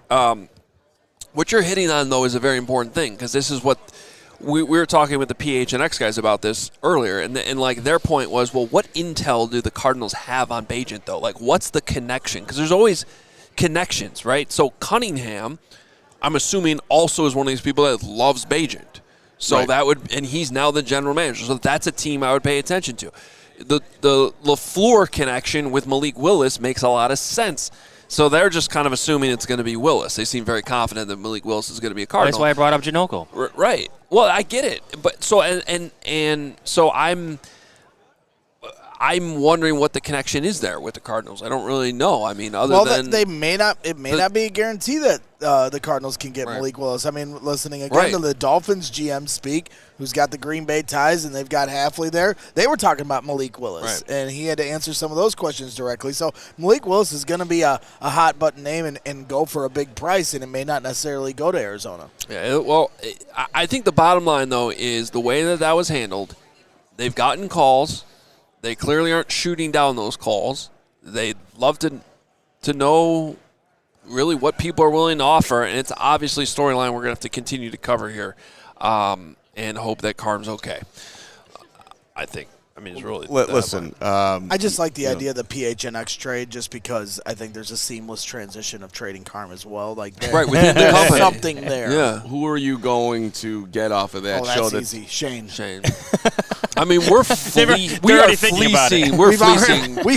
What you're hitting on, though, is a very important thing because this is what we were talking with the PHNX guys about this earlier, and like their point was, well, what intel do the Cardinals have on Bagent, though? Like, what's the connection? Because there's always connections, right? So Cunningham, I'm assuming, also is one of these people that loves Bagent. So and he's now the general manager. So that's a team I would pay attention to. The LaFleur connection with Malik Willis makes a lot of sense. So they're just kind of assuming it's going to be Willis. They seem very confident that Malik Willis is going to be a Cardinal. That's why I brought up Janoko. Right. Well, I get it, but so so I'm wondering what the connection is there with the Cardinals. I don't really know. I mean, they may not. It may not be a guarantee that the Cardinals can get Malik Willis. I mean, listening again to the Dolphins GM speak, who's got the Green Bay ties, and they've got Halfley there. They were talking about Malik Willis, and he had to answer some of those questions directly. So Malik Willis is going to be a hot button name and go for a big price, and it may not necessarily go to Arizona. Yeah. Well, I think the bottom line though is the way that was handled. They've gotten calls. They clearly aren't shooting down those calls. They'd love to know really what people are willing to offer, and it's obviously a storyline we're going to have to continue to cover here and hope that Carm's okay. I think. I mean, it's really. Listen. I just like the idea of the PHNX trade just because I think there's a seamless transition of trading Carm as well. Like within the company. Something there. Yeah. Who are you going to get off of that show? That's easy. Shane. I mean, we're fleecing. We've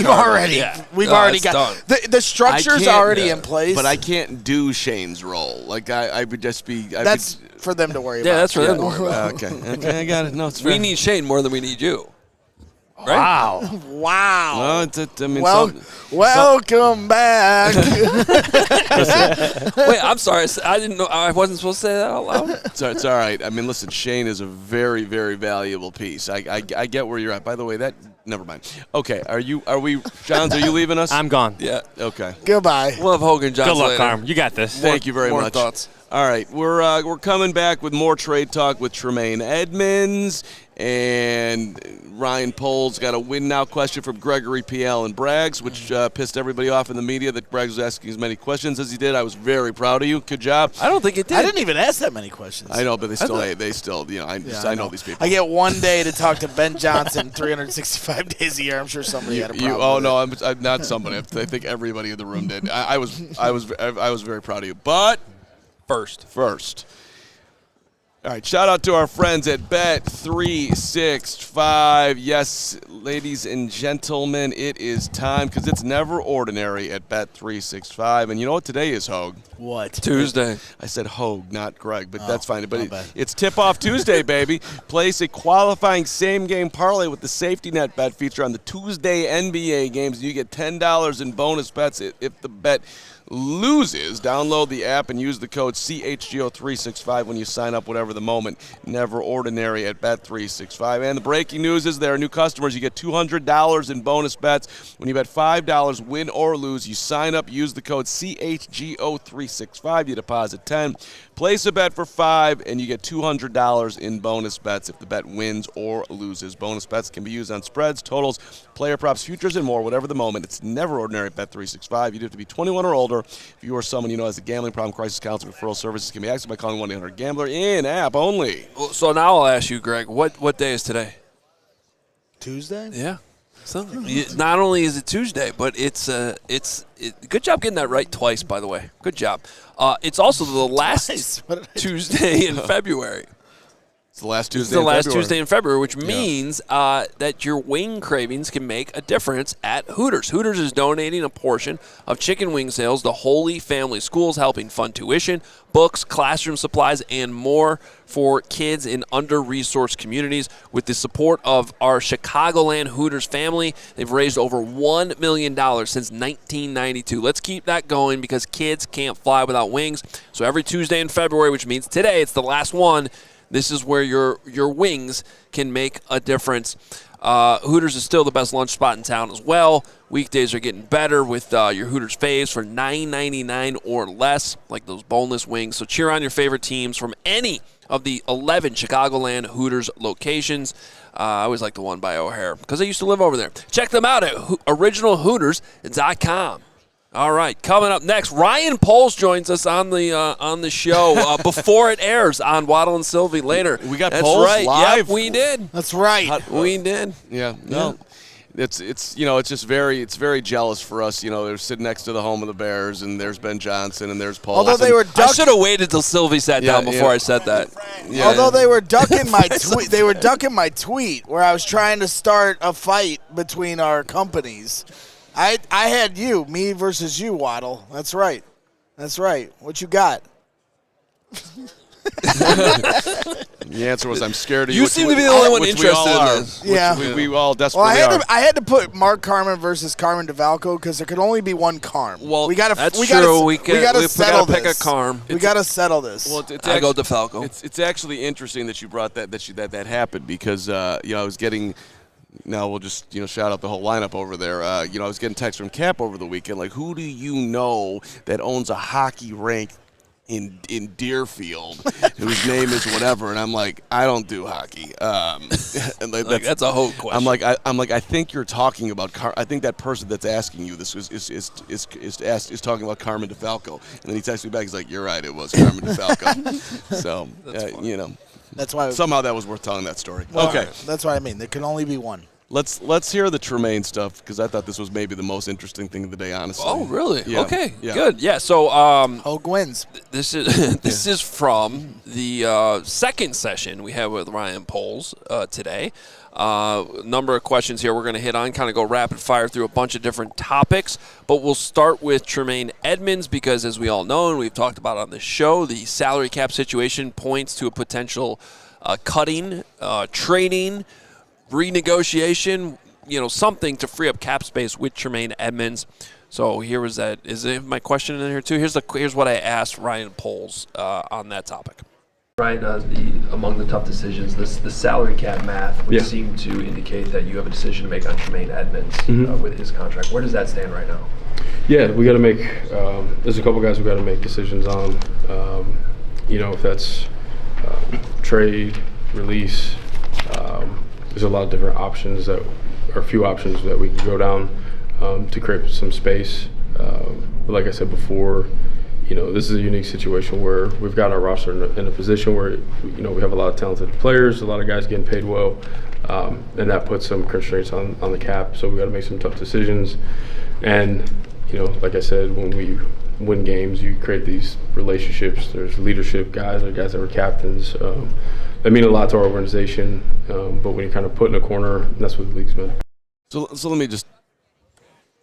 already got the structure's already in place. But I can't do Shane's role. Like I would just be. That's for them to worry about. Yeah, that's for them to worry about. Okay, I got it. No, it's we need Shane more than we need you. Right? Wow. Well, welcome back. Wait, I'm sorry. I didn't know. I wasn't supposed to say that out loud. It's all right. I mean, listen, Shane is a very, very valuable piece. I get where you're at. By the way, never mind. Okay, are we, Johns, are you leaving us? I'm gone. Yeah. Okay. Goodbye. We'll have Hogan Johns Good luck, later. Carm. You got this. Thank you very more much. Thoughts. All right, we're coming back with more trade talk with Termaine Edmonds, and Ryan Poles got a win now question from Gregory PL and Braggs, which pissed everybody off in the media that Braggs was asking as many questions as he did. I was very proud of you. Good job. I don't think it did. I didn't even ask that many questions. I know, but they still, I know these people. I get one day to talk to Ben Johnson 365 days a year. I'm sure somebody had a problem. No, I'm not somebody. I think everybody in the room did. I was very proud of you, but. First. All right, shout out to our friends at Bet365. Yes, ladies and gentlemen, it is time because it's never ordinary at Bet365. And you know what today is, Hoge? What? Tuesday. I said Hoge, not Greg, but that's fine. But it's Tip-Off Tuesday, baby. Place a qualifying same-game parlay with the safety net bet feature on the Tuesday NBA games. You get $10 in bonus bets if the bet loses. Download the app and use the code CHGO365 when you sign up, whatever the moment. Never ordinary at Bet365. And the breaking news is there are new customers. You get $200 in bonus bets. When you bet $5, win or lose, you sign up, use the code CHGO365. You deposit $10. Place a bet for $5, and you get $200 in bonus bets if the bet wins or loses. Bonus bets can be used on spreads, totals, player props, futures, and more, whatever the moment. It's never ordinary at Bet365. You do have to be 21 or older. If you or someone you know has a gambling problem, crisis counseling referral services can be accessed by calling 1-800-GAMBLER in-app. app only. So now I'll ask you, Greg, what day is today? Tuesday? Yeah. So not only is it Tuesday, but it's good job getting that right twice, by the way. Good job. It's also the last Tuesday in February. It's the last Tuesday. It's the last Tuesday in February, which means that your wing cravings can make a difference at Hooters. Hooters is donating a portion of chicken wing sales to Holy Family Schools, helping fund tuition, books, classroom supplies, and more for kids in under-resourced communities. With the support of our Chicagoland Hooters family, they've raised over $1 million since 1992. Let's keep that going because kids can't fly without wings. So every Tuesday in February, which means today, it's the last one, this is where your wings can make a difference. Hooters is still the best lunch spot in town as well. Weekdays are getting better with your Hooters faves for $9.99 or less, like those boneless wings. So cheer on your favorite teams from any of the 11 Chicagoland Hooters locations. I always like the one by O'Hare because I used to live over there. Check them out at originalhooters.com. All right, coming up next, Ryan Poles joins us on the show before it airs on Waddle and Sylvie later. We got That's Poles right. live. Yep, we did. That's right. We did. Yeah. No. It's just very jealous for us. They're sitting next to the home of the Bears, and there's Ben Johnson, and there's Paul. Although they were I should have waited till Sylvie sat down before I said that. Yeah. Although they were ducking my tweet, my tweet where I was trying to start a fight between our companies. I had me versus you, Waddle. That's right. What you got? The answer was I'm scared of you. You seem to be the only one interested in this. Yeah. We all desperately are. I had to put Mark Carman versus Carman DeFalco because there could only be one Carm. Well, we gotta that's we true. Gotta, we gotta settle pick this. a Carm. We got to settle this. Well, I go DeFalco. It's actually interesting that you brought that happened because I was getting. Now we'll just shout out the whole lineup over there. I was getting texts from Cap over the weekend like, who do you know that owns a hockey rink in Deerfield whose name is whatever? And I'm like, I don't do hockey. And that's a Hoge question. I'm like I think you're talking about I think that person that's asking you this is talking about Carman DeFalco. And then he texts me back. He's like, you're right, it was Carman DeFalco. So that's why somehow that was worth telling that story. Well, okay, that's what I mean. There can only be one. Let's hear the Tremaine stuff because I thought this was maybe the most interesting thing of the day, honestly. Oh, really? Yeah. Okay, Yeah. Good. Yeah. So Hoge wins. This is from the second session we had with Ryan Poles today. Number of questions here we're going to hit on, kind of go rapid fire through a bunch of different topics, but we'll start with Termaine Edmonds because, as we all know and we've talked about on this show, the salary cap situation points to a potential cutting, trading, renegotiation, something to free up cap space with Termaine Edmonds. So here was that. Is it my question in here too? Here's what I asked Ryan Poles on that topic. Ryan, among the tough decisions, the salary cap math would seem to indicate that you have a decision to make on Termaine Edmonds with his contract. Where does that stand right now? Yeah, we got to make. There's a couple guys we got to make decisions on. If that's trade, release. There's a lot of different options a few options that we can go down to create some space. But like I said before, this is a unique situation where we've got our roster in a position where we have a lot of talented players, a lot of guys getting paid well, and that puts some constraints on the cap. So we got to make some tough decisions. And like I said, when we win games, you create these relationships. There's leadership guys, or guys that were captains. That mean a lot to our organization, but when you're kind of put in a corner, that's what the league's been. So let me just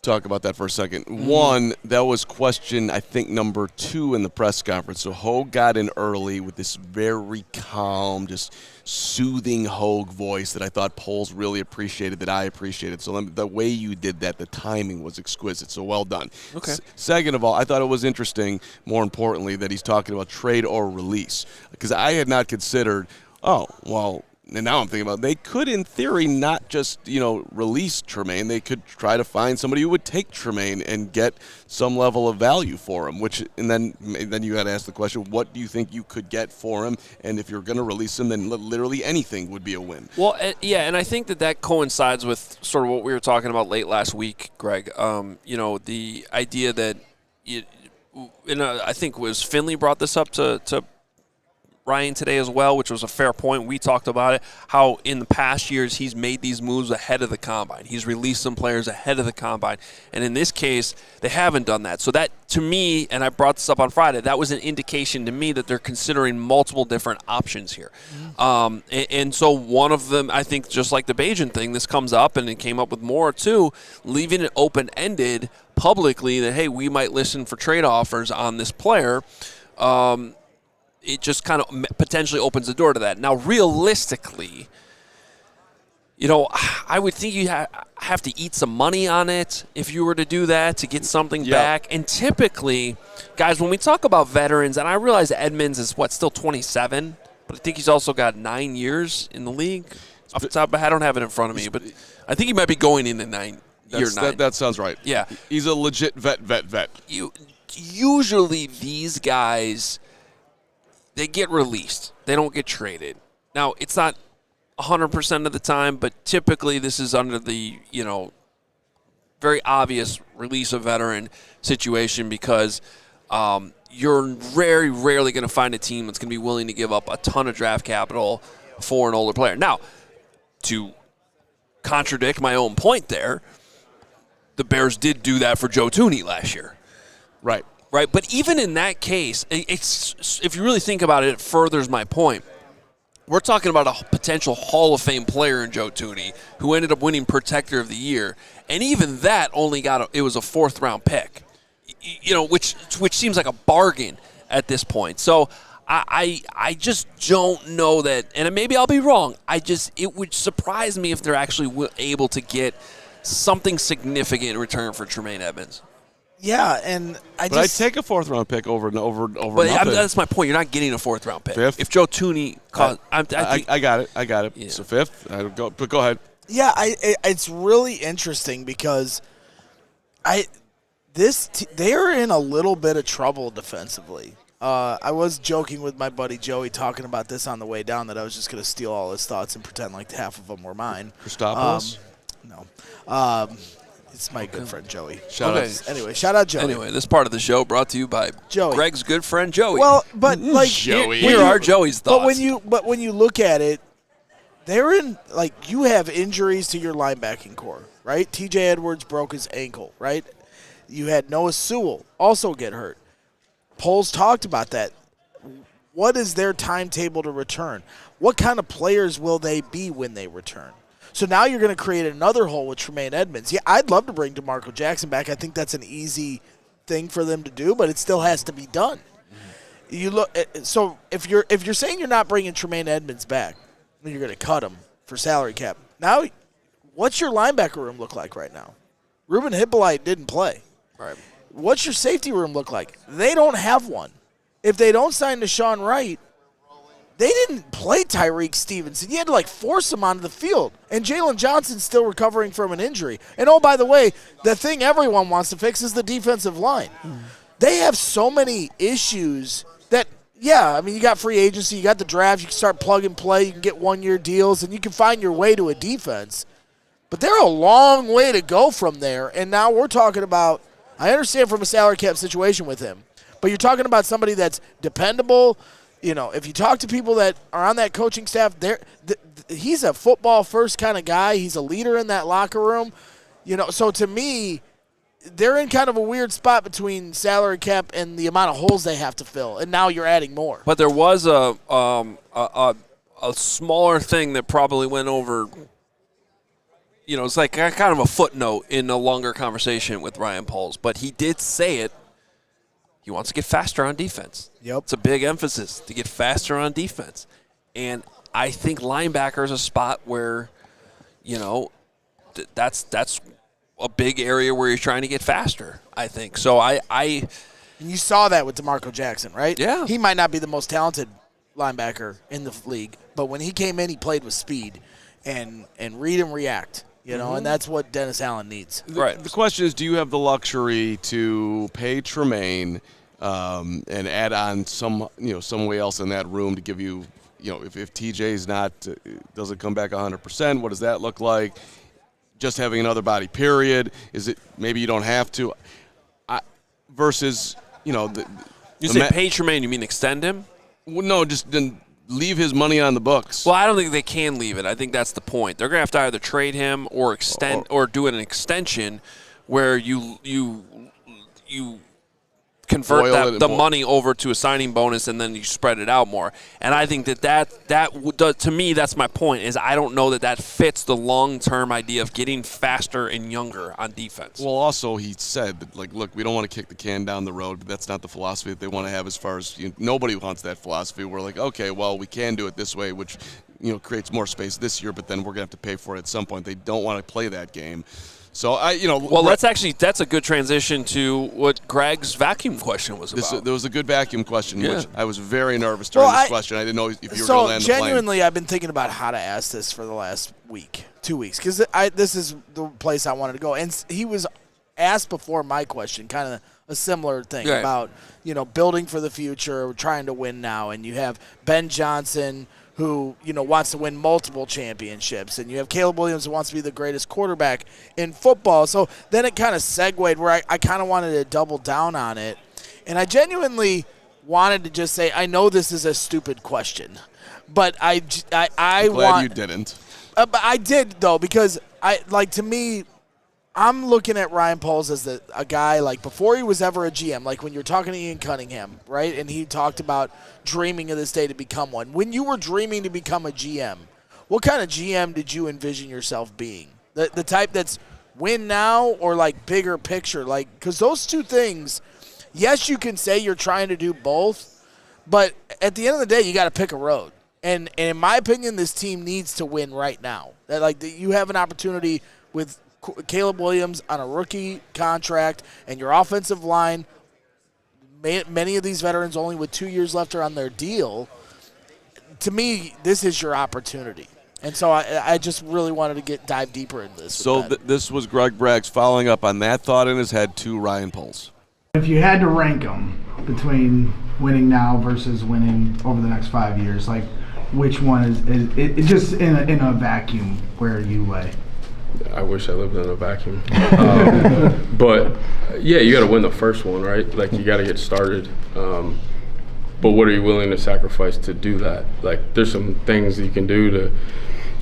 talk about that for a second. One, that was question, I think, number 2 in the press conference. So Hoge got in early with this very calm, just soothing Hoge voice that I thought Poles really appreciated, that I appreciated. So the way you did that, the timing was exquisite. So well done. Okay. Second of all, I thought it was interesting, more importantly, that he's talking about trade or release. Because I had not considered, and now I'm thinking about they could, in theory, not just release Tremaine. They could try to find somebody who would take Tremaine and get some level of value for him. And then you got to ask the question: what do you think you could get for him? And if you're going to release him, then literally anything would be a win. Well, yeah, and I think that coincides with sort of what we were talking about late last week, Greg. The idea that I think was Finley brought this up to Ryan today as well, which was a fair point. We talked about it, how in the past years he's made these moves ahead of the combine. He's released some players ahead of the combine. And in this case, they haven't done that. So that, to me, and I brought this up on Friday, that was an indication to me that they're considering multiple different options here. And so one of them, I think, just like the Bagent thing, this comes up, and it came up with more too, leaving it open-ended publicly that, hey, we might listen for trade offers on this player. It just kind of potentially opens the door to that. Now, realistically, I would think you have to eat some money on it if you were to do that to get something back. And typically, guys, when we talk about veterans, and I realize Edmunds is, still 27, but I think he's also got 9 years in the league. Off the top of my head, I don't have it in front of me, but I think he might be going into year 9. That sounds right. Yeah. He's a legit vet. Usually these guys, they get released. They don't get traded. Now, it's not 100% of the time, but typically this is under the, very obvious release a veteran situation because you're very rarely going to find a team that's going to be willing to give up a ton of draft capital for an older player. Now, to contradict my own point there, the Bears did do that for Joe Thuney last year. Right. Right, but even in that case, if you really think about it, it furthers my point. We're talking about a potential Hall of Fame player in Joe Thuney who ended up winning Protector of the Year, and even that only it was a 4th-round pick, which seems like a bargain at this point. So I just don't know that, and maybe I'll be wrong. It would surprise me if they're actually able to get something significant in return for Termaine Edmonds. Yeah, and I'd take a 4th-round pick over But nothing. That's my point. You're not getting a 4th-round pick. 5th? If Joe Thuney I got it. Yeah. So 5th? But go ahead. Yeah, it's really interesting because they are in a little bit of trouble defensively. I was joking with my buddy Joey talking about this on the way down that I was just going to steal all his thoughts and pretend like half of them were mine. Christopoulos? No. It's my good friend Joey. Shout out Joey. Anyway, this part of the show brought to you by Joey. Greg's good friend Joey. Well, but Joey. Here are Joey's thoughts. But when you look at it, they're in you have injuries to your linebacking core, right? TJ Edwards broke his ankle, right? You had Noah Sewell also get hurt. Poles talked about that. What is their timetable to return? What kind of players will they be when they return? So now you're going to create another hole with Termaine Edmonds. Yeah, I'd love to bring DeMarco Jackson back. I think that's an easy thing for them to do, but it still has to be done. You look. So if you're saying you're not bringing Termaine Edmonds back, you're going to cut him for salary cap. Now, what's your linebacker room look like right now? Ruben Hippolyte didn't play. Right. What's your safety room look like? They don't have one. If they don't sign Deshaun Wright, they didn't play Tyreek Stevenson. You had to force him onto the field. And Jalen Johnson's still recovering from an injury. And oh, by the way, the thing everyone wants to fix is the defensive line. They have so many issues that, you got free agency, you got the draft, you can start plug and play, you can get 1-year deals, and you can find your way to a defense. But they're a long way to go from there. And now we're talking about, I understand from a salary cap situation with him, but you're talking about somebody that's dependable. If you talk to people that are on that coaching staff, he's a football-first kind of guy. He's a leader in that locker room. So to me, they're in kind of a weird spot between salary cap and the amount of holes they have to fill, and now you're adding more. But there was a smaller thing that probably went over, it's like kind of a footnote in a longer conversation with Ryan Poles. But he did say it. He wants to get faster on defense. Yep. It's a big emphasis to get faster on defense. And I think linebacker is a spot where, that's a big area where you're trying to get faster, I think. So and you saw that with DeMarco Jackson, right? Yeah. He might not be the most talented linebacker in the league, but when he came in, he played with speed and read and react. And that's what Dennis Allen needs. Right. The question is, do you have the luxury to pay Tremaine and add on somebody else in that room to give you, if TJ's doesn't come back 100%, what does that look like? Just having another body, period. Is it maybe you don't have to? Versus, you say pay Tremaine, you mean extend him? Well, no, just then leave his money on the books. Well, I don't think they can leave it. I think that's the point. They're going to have to either trade him or extend or do an extension where you convert the money over to a signing bonus and then you spread it out more. And I think that to me, that's my point, is I don't know that fits the long-term idea of getting faster and younger on defense. Well, also he said that, like, look, we don't want to kick the can down the road, but that's not the philosophy that they want to have as far as nobody wants that philosophy. We're like, okay, well, we can do it this way, which creates more space this year, but then we're going to have to pay for it at some point. They don't want to play that game. So well, that's a good transition to what Greg's vacuum question was about. There was a good vacuum question, which I was very nervous during this question. I didn't know if you were going to land the plane. So genuinely, I've been thinking about how to ask this for the last 2 weeks, because this is the place I wanted to go. And he was asked before my question, kind of a similar thing about building for the future, trying to win now, and you have Ben Johnson, who wants to win multiple championships, and you have Caleb Williams, who wants to be the greatest quarterback in football. So then it kind of segued where I kind of wanted to double down on it, and I genuinely wanted to just say, I know this is a stupid question, but I'm glad you didn't. But I did, though, because to me, I'm looking at Ryan Poles as a guy, like, before he was ever a GM, like when you're talking to Ian Cunningham, right? And he talked about dreaming of this day to become one. When you were dreaming to become a GM, what kind of GM did you envision yourself being? The type that's win now or, like, bigger picture? Like, because those two things, yes, you can say you're trying to do both, but at the end of the day, you got to pick a road. And in my opinion, this team needs to win right now. You have an opportunity with Caleb Williams on a rookie contract, and your offensive line, many of these veterans only with 2 years left are on their deal. To me, this is your opportunity. And so I just really wanted to dive deeper into this. So this was Greg Braggs following up on that thought in his head to Ryan Poles. If you had to rank them between winning now versus winning over the next 5 years, like, which one is it just in a vacuum where you lay? I wish I lived in a vacuum. But, yeah, you got to win the first one, right? Like, you got to get started. But what are you willing to sacrifice to do that? Like, there's some things that you can do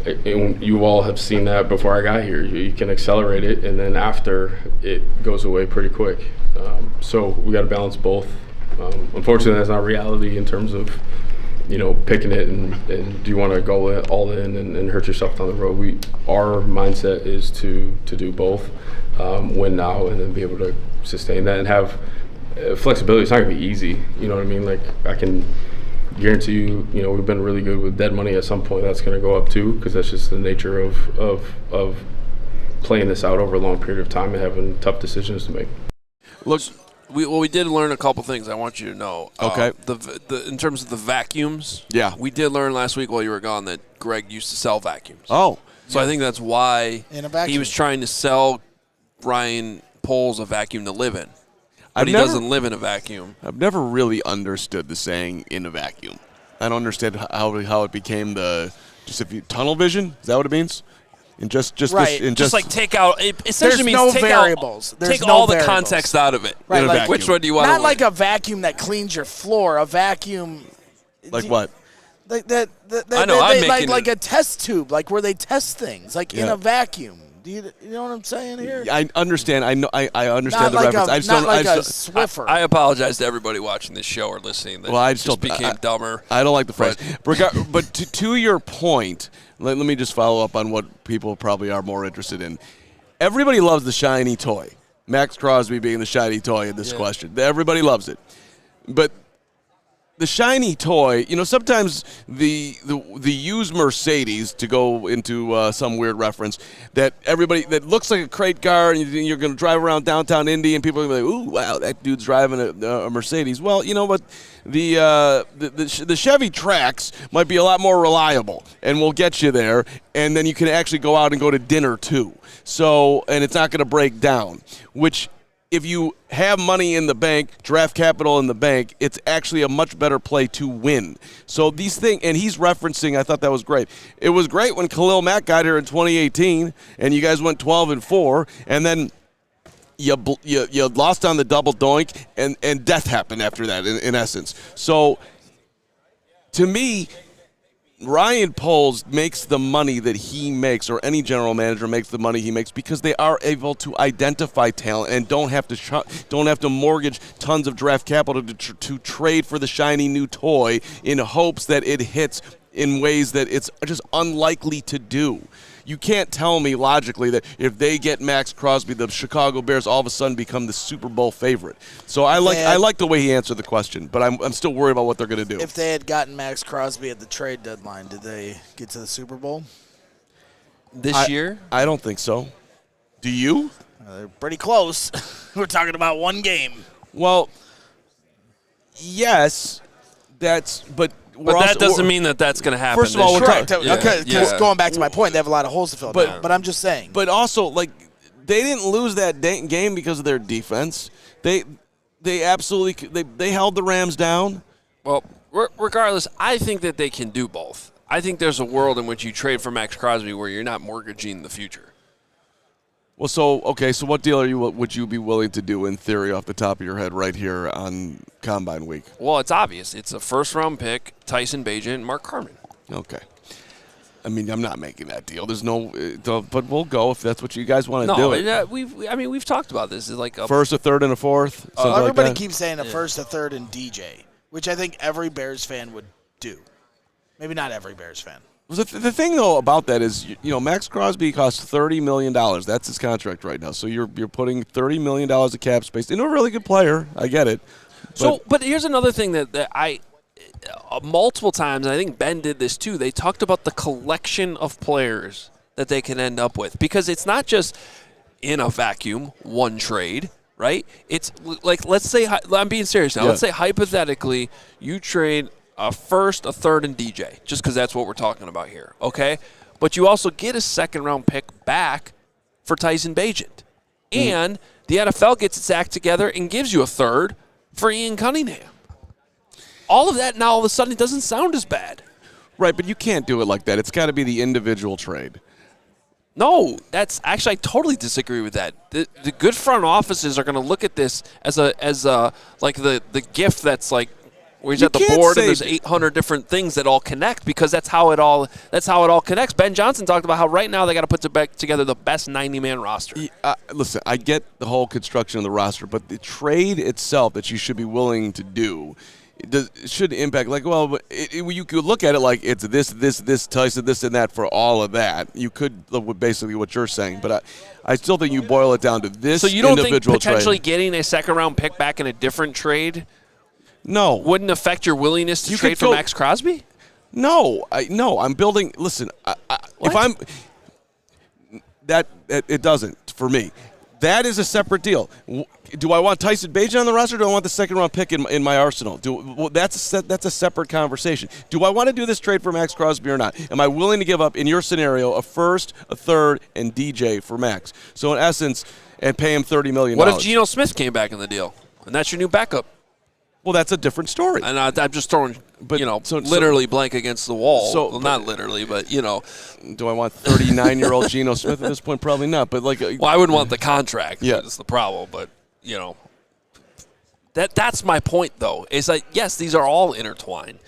and you all have seen that before I got here. You can accelerate it, and then after, it goes away pretty quick. So we got to balance both. Unfortunately, that's not reality in terms of picking it and do you want to go all in and hurt yourself down the road. Our mindset is to do both, win now and then be able to sustain that and have flexibility. It's not going to be easy, you know what I mean? Like, I can guarantee you, we've been really good with dead money. At some point that's going to go up too, because that's just the nature of playing this out over a long period of time and having tough decisions to make. Look, we did learn a couple things I want you to know. Okay. In terms of the vacuums, we did learn last week while you were gone that Greg used to sell vacuums. Oh. So I think that's why he was trying to sell Ryan Poles a vacuum to live in. But he doesn't live in a vacuum. I've never really understood the saying "in a vacuum." I don't understand how it became tunnel vision. Is that what it means? And just like take out. It essentially means take variables. Take all the context out of it. Right. Like, which one do you want? Not like a vacuum that cleans your floor. A vacuum. Like what? Like that. I know. Like a test tube, like where they test things, like in a vacuum. Do you know what I'm saying here? I understand. I know. I understand the reference. I just not don't. Like a Swiffer. I apologize to everybody watching this show or listening. I just became dumber. I don't like the phrase. But to your point, let me just follow up on what people probably are more interested in. Everybody loves the shiny toy. Max Crosby being the shiny toy in this question. Everybody loves it, but the shiny toy, sometimes the used Mercedes, to go into some weird reference, that looks like a crate car, and you're going to drive around downtown Indy, and people are going to be like, ooh, wow, that dude's driving a Mercedes. Well, you know what? The Chevy Trax might be a lot more reliable, and will get you there, and then you can actually go out and go to dinner too. So, and it's not going to break down, which, if you have money in the bank, draft capital in the bank, it's actually a much better play to win. So these things, and he's referencing, I thought that was great. It was great when Khalil Mack got here in 2018, and you guys went 12-4, and then you lost on the double doink, and death happened after that, in essence. So to me, Ryan Poles makes the money that he makes, or any general manager makes the money he makes, because they are able to identify talent and don't have to mortgage tons of draft capital to trade for the shiny new toy in hopes that it hits in ways that it's just unlikely to do. You can't tell me logically that if they get Max Crosby, the Chicago Bears all of a sudden become the Super Bowl favorite. So I like the way he answered the question, but I'm still worried about what they're going to do. If they had gotten Max Crosby at the trade deadline, did they get to the Super Bowl this year? I don't think so. Do you? They're pretty close. We're talking about one game. Well, yes, but that doesn't mean that that's going to happen. First of all, we're because going back to my point, they have a lot of holes to fill. But I'm just saying. But also, like, they didn't lose that game because of their defense. They absolutely they held the Rams down. Well, regardless, I think that they can do both. I think there's a world in which you trade for Max Crosby where you're not mortgaging the future. Well, so what deal would you be willing to do in theory off the top of your head right here on Combine Week? Well, it's obvious. It's a first-round pick, Tyson Bagent, Mark Carman. Okay. I mean, I'm not making that deal. There's no, but we'll go if that's what you guys want to do. No, we've talked about this. It's like a first, a third, and a fourth. Everybody keeps saying a first, a third, and DJ, which I think every Bears fan would do. Maybe not every Bears fan. The thing, though, about that is, Max Crosby costs $30 million. That's his contract right now. So you're putting $30 million of cap space into a really good player. I get it. But here's another thing that I multiple times, and I think Ben did this too, they talked about the collection of players that they can end up with. Because it's not just in a vacuum, one trade, right? It's like, let's say, I'm being serious now. Yeah. Let's say hypothetically you trade a first, a third, and DJ, just because that's what we're talking about here, okay? But you also get a second-round pick back for Tyson Bagent. And the NFL gets its act together and gives you a third for Ian Cunningham. All of that now, all of a sudden, it doesn't sound as bad. Right, but you can't do it like that. It's got to be the individual trade. No, that's actually, I totally disagree with that. The good front offices are going to look at this as like the gift that's like, where he's at the board and there's 800 different things that all connect, because that's how it all connects. Ben Johnson talked about how right now they got to put together the best 90-man roster. Listen, I get the whole construction of the roster, but the trade itself that you should be willing to do it should impact. Like, well, you could look at it like it's this Tyson, this and that for all of that. You could basically what you're saying, but I still think you boil it down to this. So you don't individual think potentially trade. Getting a second-round pick back in a different trade? No. Wouldn't affect your willingness to trade for Max Crosby? No. I'm building. Listen, if I'm that, it doesn't for me. That is a separate deal. Do I want Tyson Bagent on the roster? Or do I want the second-round pick in my arsenal? That's a separate conversation. Do I want to do this trade for Max Crosby or not? Am I willing to give up, in your scenario, a first, a third, and DJ for Max? So in essence, and pay him $30 million. What if Geno Smith came back in the deal, and that's your new backup? Well, that's a different story. And I'm just throwing, literally blank against the wall. Well, not literally, but, Do I want 39-year-old Geno Smith at this point? Probably not. But I wouldn't want the contract. Yeah. That's the problem. But, that's my point, though. Is like, yes, these are all intertwined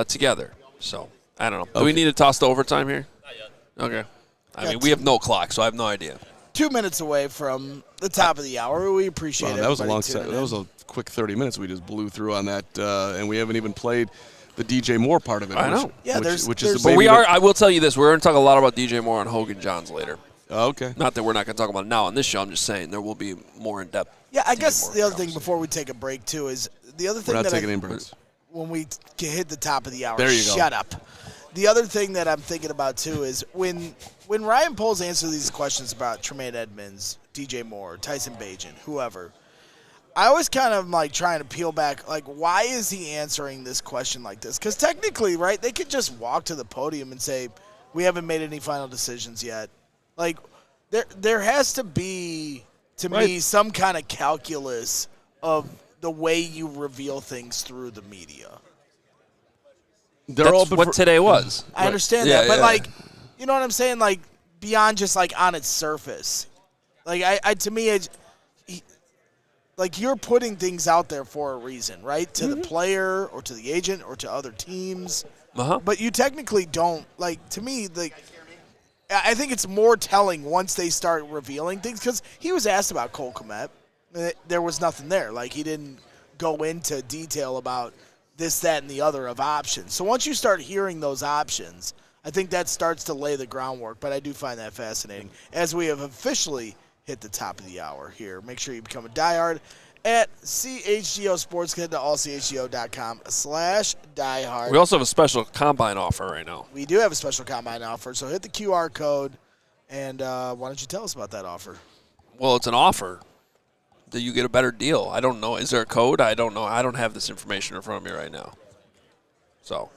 together. So, I don't know. Okay. Do we need to toss the overtime here? Not yet. Okay. I mean, we have no clock, so I have no idea. 2 minutes away from the top of the hour. We appreciate it. That was a long set. That was a quick 30 minutes we just blew through on that, and we haven't even played the DJ Moore part of it. I know. Which is the but we are. I will tell you this: we're going to talk a lot about DJ Moore on Hogan Johns later. Okay. Not that we're not going to talk about it now on this show. I'm just saying there will be more in depth. Yeah, I guess the other thing before we take a break too is the other thing we're not that taking any breaks. When we hit the top of the hour. There you go. Shut up. The other thing that I'm thinking about too is when Ryan Poles answers these questions about Termaine Edmonds, DJ Moore, Tyson Bagent, whoever, I always kind of like trying to peel back, like, why is he answering this question like this? Because technically, right, they could just walk to the podium and say, we haven't made any final decisions yet. Like, there has to be, to me, some kind of calculus of the way you reveal things through the media. That's what today was. I understand that, but like, you know what I'm saying? Like, beyond just like on its surface. Like, to me, like you're putting things out there for a reason, right? To the player or to the agent or to other teams. But you technically don't, like, to me, like, I think it's more telling once they start revealing things, because he was asked about Cole Kmet. There was nothing there. Like, he didn't go into detail about this, that, and the other of options. So once you start hearing those options, I think that starts to lay the groundwork. But I do find that fascinating. As we have officially hit the top of the hour here, make sure you become a diehard at CHGO Sports. Head to allchgo.com/diehard. We also have a special combine offer right now. We do have a special combine offer, so hit the QR code, and why don't you tell us about that offer? Well, it's an offer that you get a better deal. I don't know. Is there a code? I don't know. I don't have this information in front of me right now. So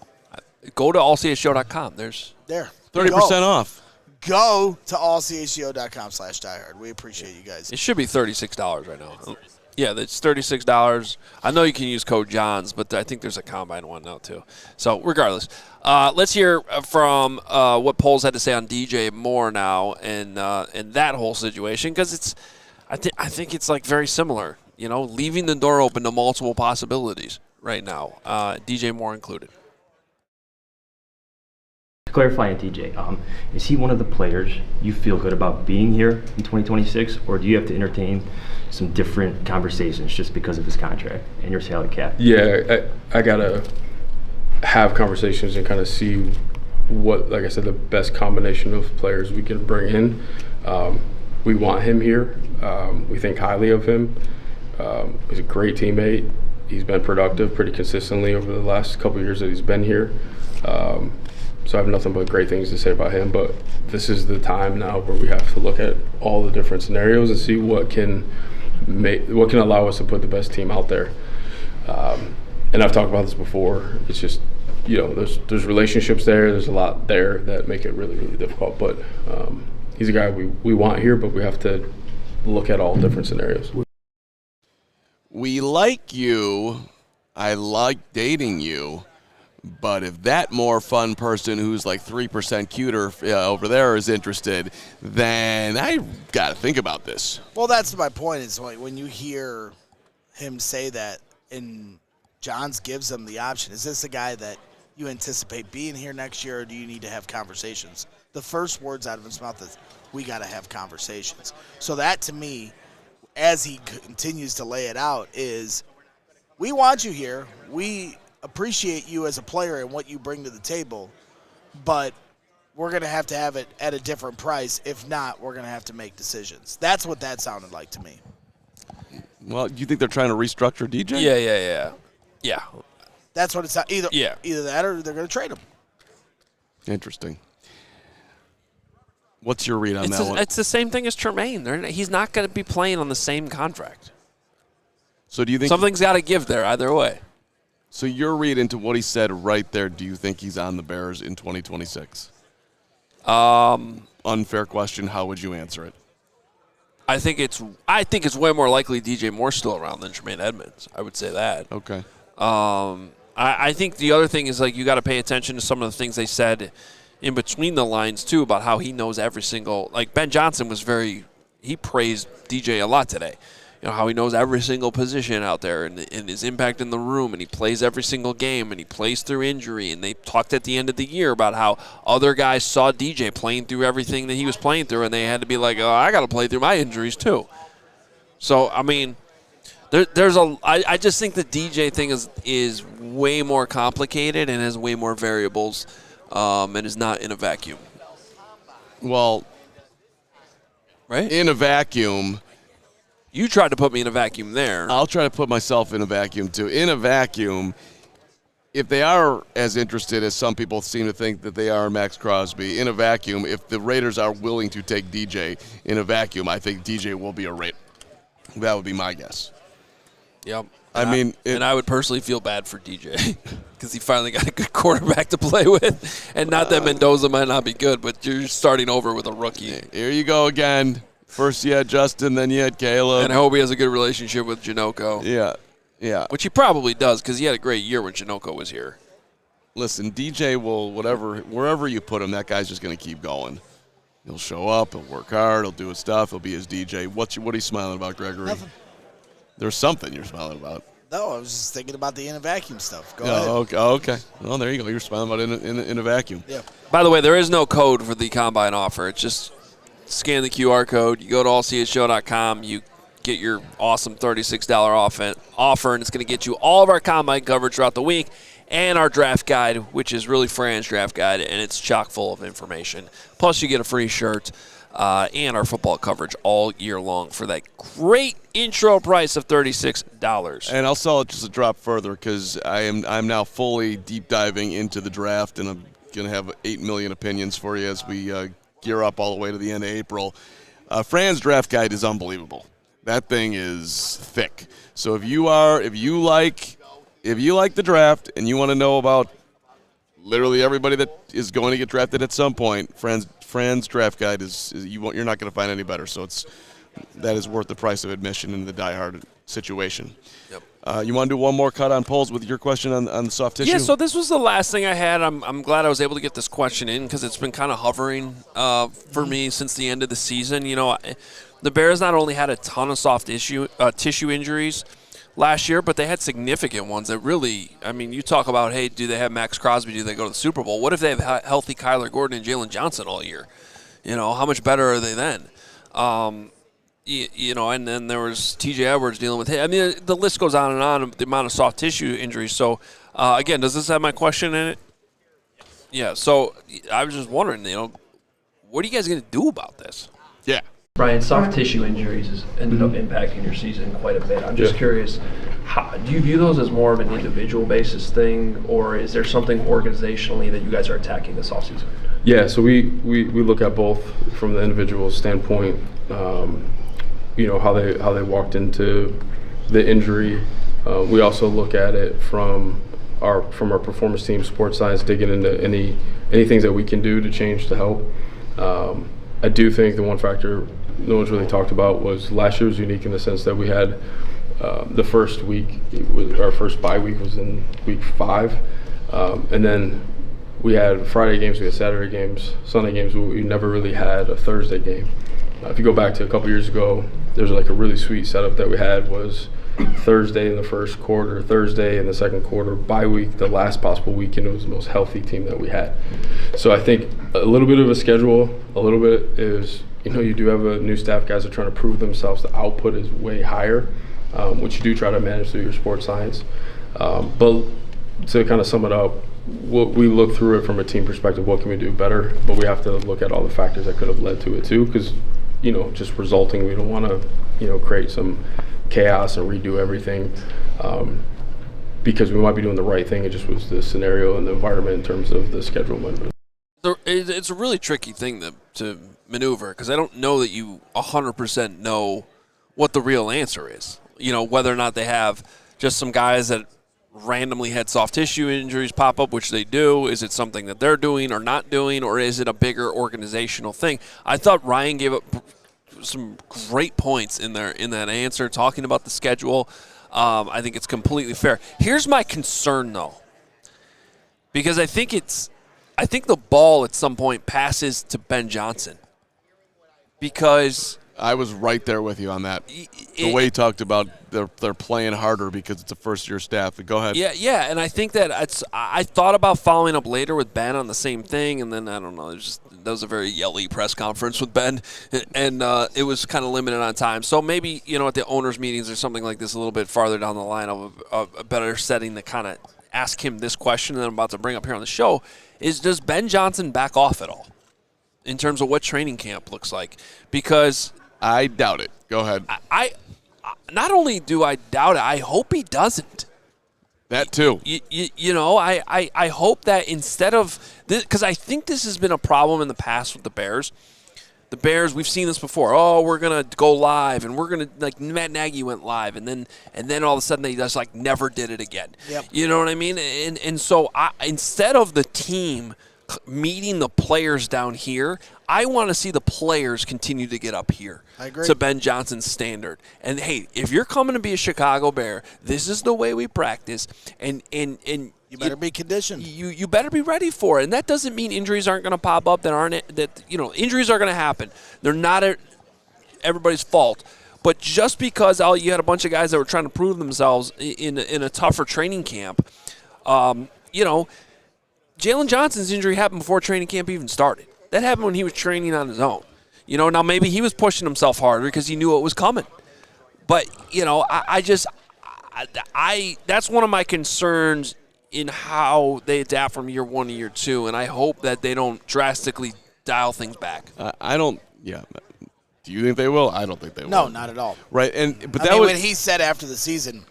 go to allchgo.com. There's 30% off. Go to allchgo.com/diehard. We appreciate you guys. It should be $36 right now. Yeah, it's $36. I know you can use code Johns, but I think there's a combine one now too. So regardless, let's hear from what Poles had to say on DJ Moore now and that whole situation, because I think it's like very similar. You know, leaving the door open to multiple possibilities right now, DJ Moore included. Clarifying DJ, is he one of the players you feel good about being here in 2026, or do you have to entertain some different conversations just because of his contract and your salary cap? Yeah, I gotta have conversations and kind of see what, like I said, the best combination of players we can bring in. We want him here. We think highly of him. He's a great teammate. He's been productive pretty consistently over the last couple of years that he's been here. So I have nothing but great things to say about him, but this is the time now where we have to look at all the different scenarios and see what can allow us to put the best team out there. And I've talked about this before. It's just, you know, there's relationships there. There's a lot there that make it really, really difficult. But he's a guy we want here, but we have to look at all different scenarios. We like you. I like dating you. But if that more fun person who's like 3% cuter over there is interested, then I got to think about this. Well, that's my point, is when you hear him say that and Johns gives him the option, is this a guy that you anticipate being here next year, or do you need to have conversations? The first words out of his mouth is, we got to have conversations. So that, to me, as he continues to lay it out, is we want you here. We appreciate you as a player and what you bring to the table, but we're going to have it at a different price. If not, we're going to have to make decisions. That's what that sounded like to me. Well, do you think they're trying to restructure DJ? Yeah. That's what it's either that or they're going to trade him. Interesting. What's your read on that one? It's the same thing as Tremaine. He's not going to be playing on the same contract. So do you think something's got to give there either way? So your read into what he said right there, do you think he's on the Bears in 2026? Unfair question. How would you answer it? I think it's way more likely DJ Moore's still around than Termaine Edmonds. I would say that. Okay. I think the other thing is, like, you got to pay attention to some of the things they said in between the lines too about how he knows every single. Like Ben Johnson he praised DJ a lot today. You know, how he knows every single position out there and his impact in the room, and he plays every single game, and he plays through injury. And they talked at the end of the year about how other guys saw DJ playing through everything that he was playing through, and they had to be like, oh, I got to play through my injuries too. So, I mean, I just think the DJ thing is way more complicated and has way more variables and is not in a vacuum. Well, right? In a vacuum. You tried to put me in a vacuum there. I'll try to put myself in a vacuum, too. In a vacuum, if they are as interested as some people seem to think that they are in Max Crosby, in a vacuum, if the Raiders are willing to take DJ in a vacuum, I think DJ will be a Raider. That would be my guess. Yep. And I would personally feel bad for DJ because he finally got a good quarterback to play with. And not that Mendoza might not be good, but you're starting over with a rookie. Here you go again. First you had Justin, then you had Caleb. And I hope he has a good relationship with Janocko. Yeah. Which he probably does because he had a great year when Janocko was here. Listen, DJ will, wherever you put him, that guy's just going to keep going. He'll show up. He'll work hard. He'll do his stuff. He'll be his DJ. What are you smiling about, Gregory? Nothing. There's something you're smiling about. No, I was just thinking about the in a vacuum stuff. Go ahead. Okay. Well, there you go. You're smiling about in a vacuum. Yeah. By the way, there is no code for the Combine offer. It's just scan the QR code. You go to allchgo.com. You get your awesome $36 offer, and it's going to get you all of our Combine coverage throughout the week and our draft guide, which is really Fran's draft guide, and it's chock full of information. Plus, you get a free shirt and our football coverage all year long for that great intro price of $36. And I'll sell it just a drop further because I'm now fully deep diving into the draft, and I'm going to have 8 million opinions for you as we gear up all the way to the end of April. Fran's draft guide is unbelievable. That thing is thick. So if you like the draft and you want to know about literally everybody that is going to get drafted at some point, Fran's draft guide you're not going to find any better. So that is worth the price of admission in the diehard situation. Yep. You want to do one more cut on Poles with your question on the soft tissue? Yeah, so this was the last thing I had. I'm glad I was able to get this question in because it's been kind of hovering for me since the end of the season. You know, the Bears not only had a ton of soft tissue injuries last year, but they had significant ones that really, I mean, you talk about, hey, do they have Max Crosby? Do they go to the Super Bowl? What if they have healthy Kyler Gordon and Jalen Johnson all year? You know, how much better are they then? You know, and then there was T.J. Edwards dealing with it. I mean, the list goes on and on, the amount of soft tissue injuries. So, again, does this have my question in it? Yeah, so I was just wondering, you know, what are you guys going to do about this? Yeah. Brian, soft tissue injuries has ended up impacting your season quite a bit. I'm just curious, do you view those as more of an individual basis thing, or is there something organizationally that you guys are attacking this offseason? Yeah, so we look at both from the individual standpoint. You know, how they walked into the injury. We also look at it from our performance team, sports science, digging into any things that we can do to change to help. I do think the one factor no one's really talked about was last year was unique in the sense that we had the first week, our first bye week was in week 5, and then we had Friday games, we had Saturday games, Sunday games. We never really had a Thursday game. If you go back to a couple years ago, there's like a really sweet setup that we had was Thursday in the first quarter, Thursday in the second quarter, bye week, the last possible weekend. It was the most healthy team that we had. So I think a little bit of a schedule, a little bit is, you know, you do have a new staff, guys are trying to prove themselves. The output is way higher, which you do try to manage through your sports science. But to kind of sum it up, what we look through it from a team perspective, what can we do better? But we have to look at all the factors that could have led to it too, because, you know, just resulting, we don't want to, you know, create some chaos and redo everything because we might be doing the right thing. It just was the scenario and the environment in terms of the schedule movement. It's a really tricky thing to maneuver because I don't know that you 100% know what the real answer is. You know, whether or not they have just some guys that randomly had soft tissue injuries pop up, which they do. Is it something that they're doing or not doing, or is it a bigger organizational thing? I thought Ryan gave up some great points in that answer, talking about the schedule. I think it's completely fair. Here's my concern, though, because I think the ball at some point passes to Ben Johnson, because I was right there with you on that. The way he talked about they're playing harder because it's a first-year staff. But go ahead. Yeah, and I think that I thought about following up later with Ben on the same thing, and then I don't know. That was a very yelly press conference with Ben, and it was kind of limited on time. So maybe, you know, at the owners' meetings or something like this, a little bit farther down the line, of a better setting to kind of ask him this question that I'm about to bring up here on the show is: does Ben Johnson back off at all in terms of what training camp looks like? Because I doubt it. Go ahead. I not only do I doubt it, I hope he doesn't. That too. You know, I hope that instead of this, because I think this has been a problem in the past with the Bears. The Bears, we've seen this before. Oh, we're gonna go live, and we're gonna, like, Matt Nagy went live, and then all of a sudden they just like never did it again. Yep. You know what I mean? And so instead of the team meeting the players down here, I want to see the players continue to get up here. I agree. To Ben Johnson's standard. And hey, if you're coming to be a Chicago Bear, this is the way we practice, and you better be conditioned. You better be ready for it. And that doesn't mean injuries aren't going to pop up. Injuries are going to happen. They're not everybody's fault. But just because you had a bunch of guys that were trying to prove themselves in a tougher training camp, Jalen Johnson's injury happened before training camp even started. That happened when he was training on his own. Now maybe he was pushing himself harder because he knew it was coming. But, that's one of my concerns in how they adapt from year 1 to year 2, and I hope that they don't drastically dial things back. Do you think they will? I don't think they will. No, not at all. Right, when he said after the season,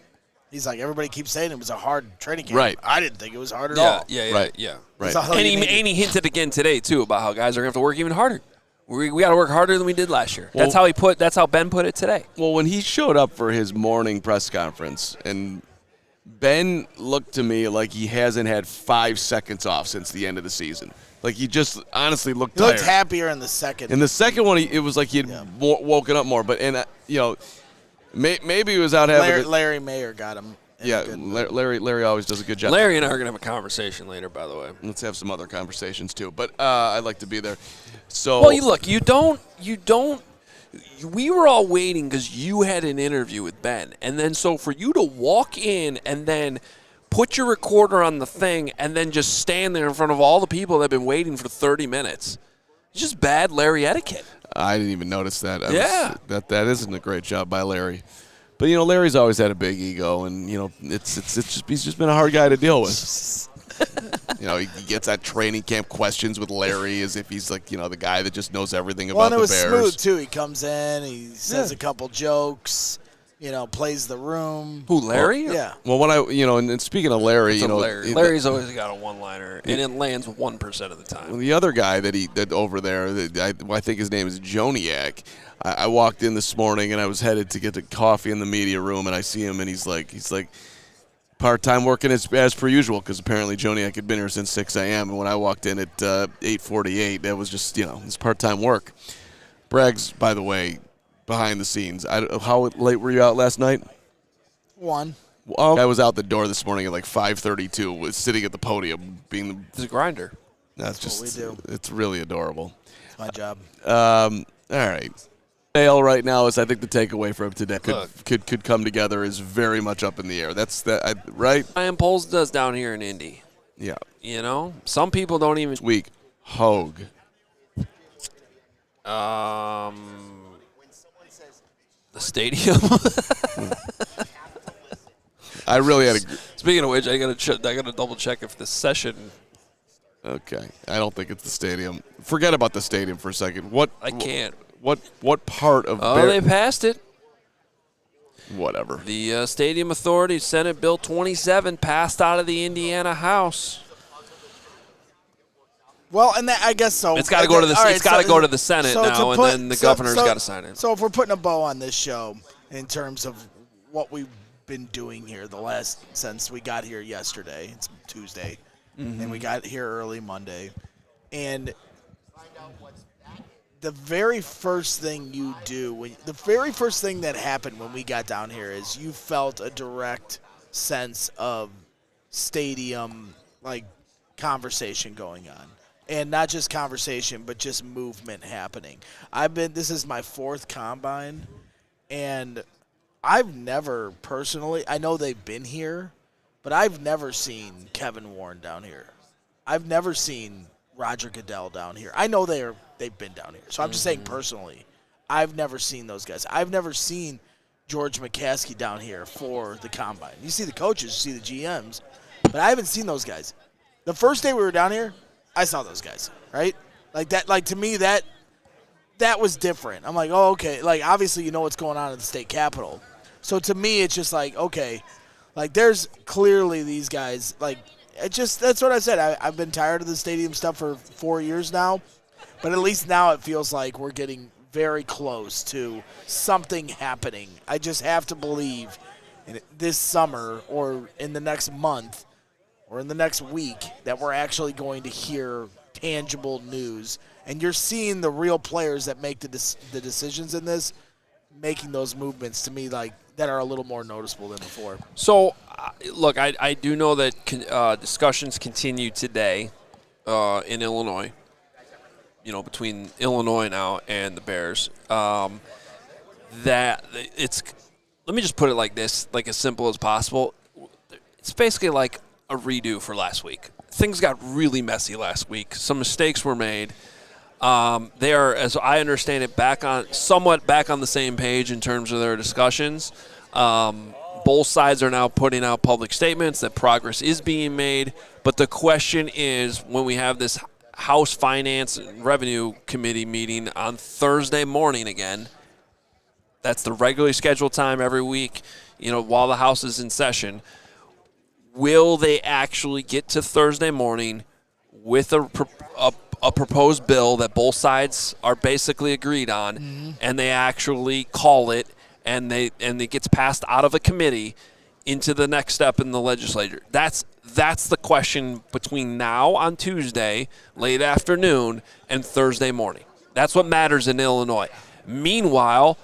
he's like, everybody keeps saying it was a hard training camp. Right. I didn't think it was hard at all. Right. And he hinted again today too about how guys are going to have to work even harder. We got to work harder than we did last year. That's how Ben put it today. Well, when he showed up for his morning press conference, and Ben looked to me like he hasn't had 5 seconds off since the end of the season. Like he just honestly looked tired. He looked happier in the second. In the second one, it was like he had woken up more. But maybe he was out having. Larry Mayer got him. Yeah, Larry always does a good job. Larry and I are going to have a conversation later, by the way. Let's have some other conversations, too. But I'd like to be there. So, well, look, you don't. We were all waiting because you had an interview with Ben. And then so for you to walk in and then put your recorder on the thing and then just stand there in front of all the people that have been waiting for 30 minutes, it's just bad Larry etiquette. I didn't even notice that. That isn't a great job by Larry. But Larry's always had a big ego, and he's just been a hard guy to deal with. He gets that training camp questions with Larry as if he's like the guy that just knows everything about the Bears. Well, it was smooth too. He comes in, he says a couple jokes, plays the room. Who, Larry? Yeah. Well, and speaking of Larry, Larry's always got a one-liner, and it lands 1% of the time. The other guy that over there, I think his name is Joniak. I walked in this morning and I was headed to get the coffee in the media room, and I see him and he's like part-time working as per usual, because apparently Joniak had been here since 6 a.m. and when I walked in at 8:48, that was just it's part-time work. Bragg's, by the way, behind the scenes. How late were you out last night? 1. I was out the door this morning at like 5:32. Was sitting at the podium being He's a grinder. That's just what we do. It's really adorable. It's my job. All right. Dale right now is, I think, the takeaway from today could come together is very much up in the air. That's right. Ryan Poles does down here in Indy. Yeah. Some people don't even. Week Hoge. The stadium. I really had a. Speaking of which, I gotta double check if the session. Okay, I don't think it's the stadium. Forget about the stadium for a second. I can't. What part of? They passed it. Whatever. The Stadium Authority, Senate Bill 27, passed out of the Indiana House. Well, and I guess so. It's got to go to the. It's got to go to the Senate now, and then the governor's got to sign it. So if we're putting a bow on this show in terms of what we've been doing here since we got here yesterday, it's Tuesday, and we got here early Monday, and the very first thing you do, the very first thing that happened when we got down here is you felt a direct sense of stadium conversation going on. And not just conversation, but just movement happening. This is my 4th combine, and I've never personally, I know they've been here, but I've never seen Kevin Warren down here. I've never seen Roger Goodell down here. I know they've been down here. So I'm just saying personally, I've never seen those guys. I've never seen George McCaskey down here for the combine. You see the coaches, you see the GMs, but I haven't seen those guys. The first day we were down here, I saw those guys, right? To me, that was different. I'm like, oh, okay. Obviously you know what's going on in the state capitol. So to me, it's just okay. There's clearly these guys, that's what I said. I've been tired of the stadium stuff for 4 years now, but at least now it feels like we're getting very close to something happening. I just have to believe this summer or in the next month or in the next week that we're actually going to hear tangible news. And you're seeing the real players that make the decisions in this, making those movements to me that are a little more noticeable than before. So, look, I do know that discussions continue today in Illinois, between Illinois now and the Bears. that it's – let me just put it like this, like as simple as possible. It's basically like a redo for last week. Things got really messy last week. Some mistakes were made. They are, as I understand it, somewhat back on the same page in terms of their discussions. Both sides are now putting out public statements that progress is being made. But the question is, when we have this House Finance and Revenue Committee meeting on Thursday morning again, that's the regularly scheduled time every week, while the House is in session, will they actually get to Thursday morning with a proposed bill that both sides are basically agreed on, and they actually call it, and it gets passed out of a committee into the next step in the legislature? That's the question between now on Tuesday, late afternoon, and Thursday morning. That's what matters in Illinois. Meanwhile,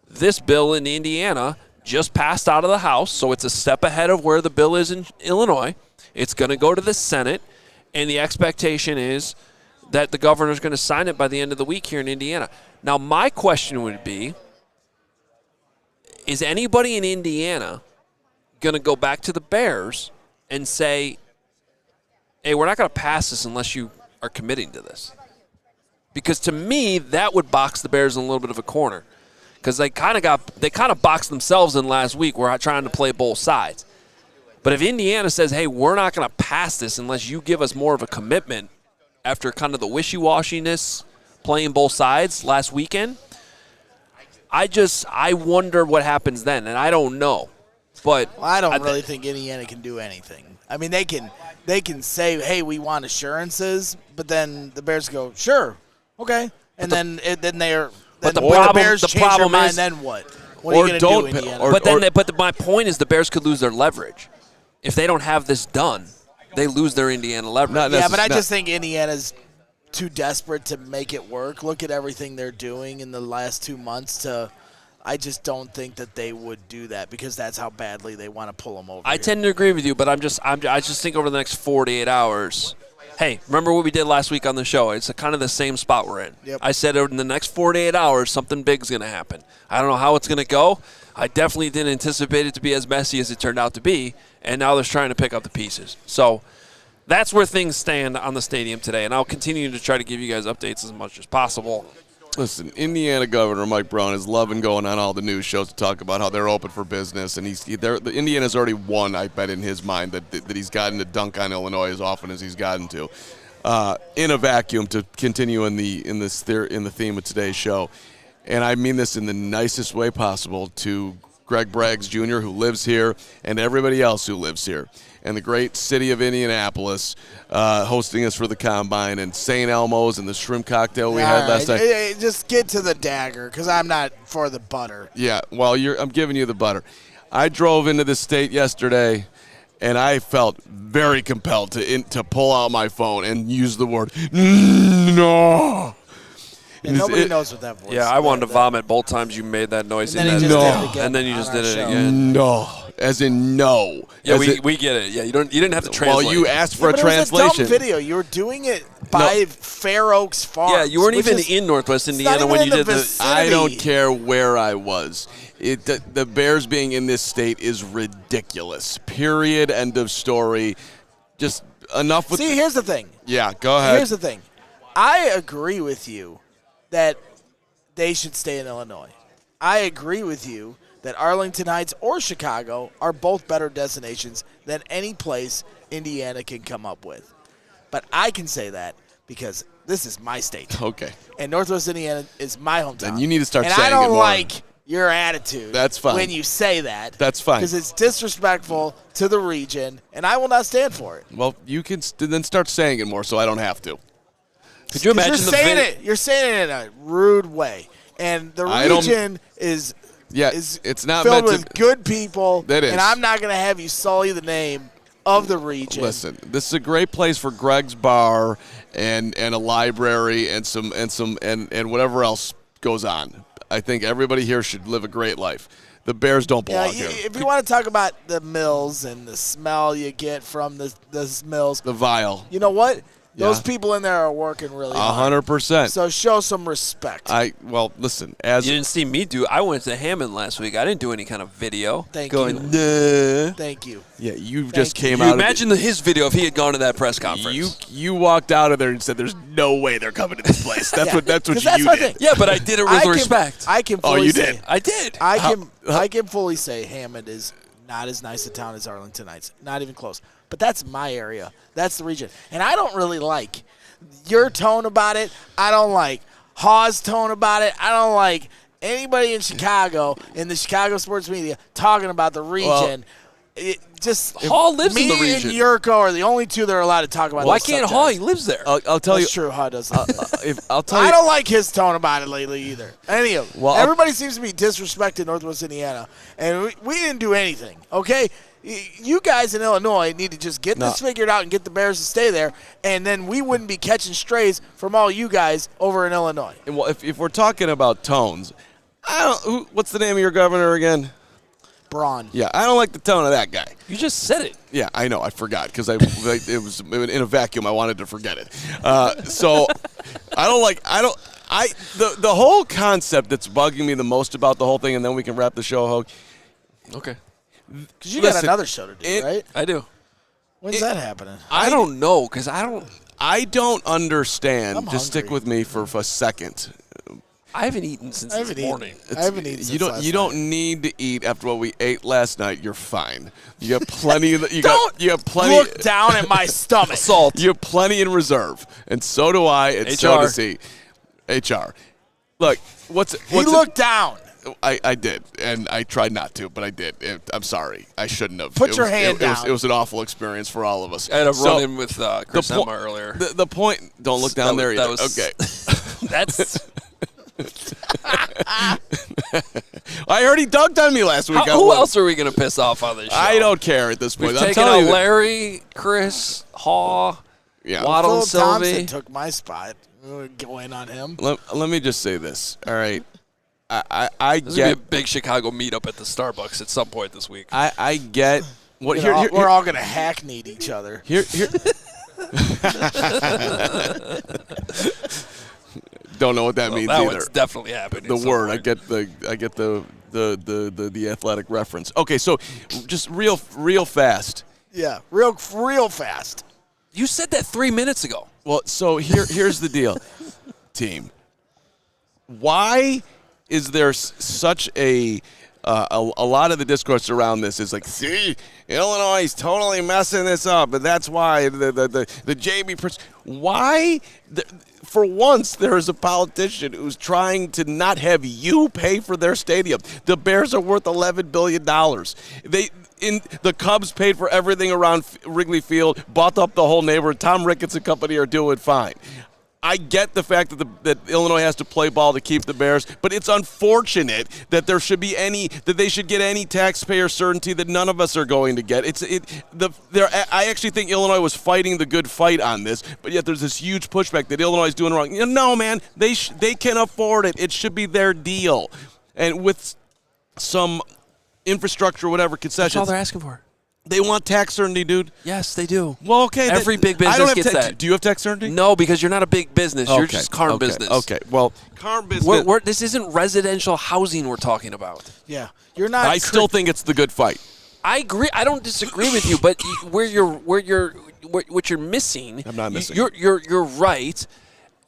this bill in Indiana just passed out of the House, so it's a step ahead of where the bill is in Illinois. It's going to go to the Senate, and the expectation is that the governor's going to sign it by the end of the week here in Indiana. Now, my question would be, is anybody in Indiana going to go back to the Bears and say, hey, we're not going to pass this unless you are committing to this? Because to me, that would box the Bears in a little bit of a corner, because they kind of boxed themselves in last week. We're trying to play both sides. But if Indiana says, hey, we're not going to pass this unless you give us more of a commitment after kind of the wishy-washiness playing both sides last weekend, I wonder what happens then, and I don't know. But I don't really think Indiana can do anything. I mean, they can say, hey, we want assurances, but then the Bears go, sure, okay, and then they're. But the Bears change their mind, then what? What are you going to do, Indiana? But my point is, the Bears could lose their leverage if they don't have this done. They lose their Indiana leverage. Yeah, but I just think Indiana's too desperate to make it work. Look at everything they're doing in the last 2 months. I just don't think that they would do that, because that's how badly they want to pull them over. I tend to agree with you, but I just think over the next 48 hours. Hey, remember what we did last week on the show? It's kind of the same spot we're in. Yep. I said in the next 48 hours, something big's going to happen. I don't know how it's going to go. I definitely didn't anticipate it to be as messy as it turned out to be, and now they're trying to pick up the pieces. So that's where things stand on the stadium today, and I'll continue to try to give you guys updates as much as possible. Listen, Indiana Governor Mike Brown is loving going on all the news shows to talk about how they're open for business, and Indiana's already won, I bet, in his mind that he's gotten to dunk on Illinois as often as he's gotten to. In a vacuum, to continue in the theme of today's show, and I mean this in the nicest way possible to Greg Braggs Jr., who lives here, and everybody else who lives here, and the great city of Indianapolis, hosting us for the Combine, and St. Elmo's and the shrimp cocktail we had last night. Just get to the dagger, because I'm not for the butter. Yeah, well, I'm giving you the butter. I drove into the state yesterday, and I felt very compelled to pull out my phone and use the word no. And nobody knows what that voice is. Yeah, I wanted to vomit both times you made that noise. And then you just did it again. No, as in no. Yeah, we get it. Yeah, you didn't have to translate. Well, you asked for a translation. It was a dumb video. You were doing it by Fair Oaks Farms. Yeah, you weren't even in Northwest Indiana when you did this. I don't care where I was. The Bears being in this state is ridiculous. Period. End of story. Just enough with. See, here's the thing. Yeah, go ahead. Here's the thing. I agree with you that they should stay in Illinois. I agree with you that Arlington Heights or Chicago are both better destinations than any place Indiana can come up with. But I can say that because this is my state. Okay. And Northwest Indiana is my hometown. Then you need to start saying it more. And I don't like your attitude. That's fine. When you say that. That's fine. Because it's disrespectful to the region, and I will not stand for it. Well, you can then start saying it more so I don't have to. Could you imagine You're saying it in a rude way. And the region is it's not filled meant with good people. That is. And I'm not going to have you sully the name of the region. Listen, this is a great place for Greg's Bar and a library and whatever else goes on. I think everybody here should live a great life. The Bears don't belong here. If you want to talk about the mills and the smell you get from the mills. The vial. You know what? Those people in there are working really hard. 100%. So show some respect. Listen, you didn't see me do. I went to Hammond last week. I didn't do any kind of video. Thank you. Nah. Thank you. Yeah, you just came you out. Imagine his video if he had gone to that press conference. You walked out of there and said, "There's no way they're coming to this place." That's what you did. Yeah, but I did it with respect. I can. Fully you say, did. I did. I can fully say Hammond is not as nice a town as Arlington Heights. Not even close. But that's my area. That's the region, and I don't really like your tone about it. I don't like Hawes' tone about it. I don't like anybody in Chicago, in the Chicago sports media, talking about the region. Hall lives in the region. Me and Yurko are the only two that are allowed to talk about. Why can't Hall? He lives there. I'll tell you. That's true. Hall does. I'll tell you. I don't like his tone about it lately either. Everybody seems to be disrespecting Northwest Indiana, and we didn't do anything. Okay. You guys in Illinois need to just get this figured out and get the Bears to stay there, and then we wouldn't be catching strays from all you guys over in Illinois. Well, if we're talking about tones, what's the name of your governor again? Braun. Yeah, I don't like the tone of that guy. You just said it. Yeah, I know. I forgot because it was in a vacuum. I wanted to forget it. So the whole concept that's bugging me the most about the whole thing, and then we can wrap the show, Hoge. Okay. Because you got another show to do, right? I do. When's that happening? I don't know because I don't understand. Just stick with me for a second. I haven't eaten since this morning. I haven't eaten since last You don't need to eat after what we ate last night. You're fine. You have plenty. You have plenty. Look down at my stomach. Salt. You have plenty in reserve, and so do I, and so does he. HR. Look, he looked down. I did, and I tried not to, but I did. I'm sorry. I shouldn't have. Put your hand down. It was an awful experience for all of us. I had a run-in with Chris Emma earlier. The point, don't look down there either. Okay. That's... I heard he dunked on me last week. Who else are we going to piss off on this show? I don't care at this point. We've taken out Larry, Chris, Haw, Waddle, Phil Sylvie. Thompson took my spot. We're going on him. Let me just say this. All right. I There's get gonna be a big Chicago meetup at the Starbucks at some point this week. I get what we're all gonna hackney each other. Here. Don't know what that means that either. One's definitely happening. The word I get the athletic reference. Okay, so just real fast. Yeah, real fast. You said that 3 minutes ago. Well, so here's the deal, team. Why is there such a lot of the discourse around this is like, see, Illinois is totally messing this up, and that's why the JB. Why? For once, there is a politician who's trying to not have you pay for their stadium. The Bears are worth $11 billion. The Cubs paid for everything around Wrigley Field, bought up the whole neighborhood. Tom Ricketts and company are doing fine. I get the fact that Illinois has to play ball to keep the Bears, but it's unfortunate that there should be that they should get any taxpayer certainty that none of us are going to get. I actually think Illinois was fighting the good fight on this, but yet there's this huge pushback that Illinois is doing wrong. No, man, they can afford it. It should be their deal, and with some infrastructure, whatever concessions. That's all they're asking for. They want tax certainty, dude. Yes, they do. Well, okay. Every big business gets that. Do you have tax certainty? No, because you're not a big business. You're just Carm business. Okay. Well, Carm business. This isn't residential housing we're talking about. Yeah, you're not. I still think it's the good fight. I agree. I don't disagree with you, but what you're missing. I'm not missing. You're right,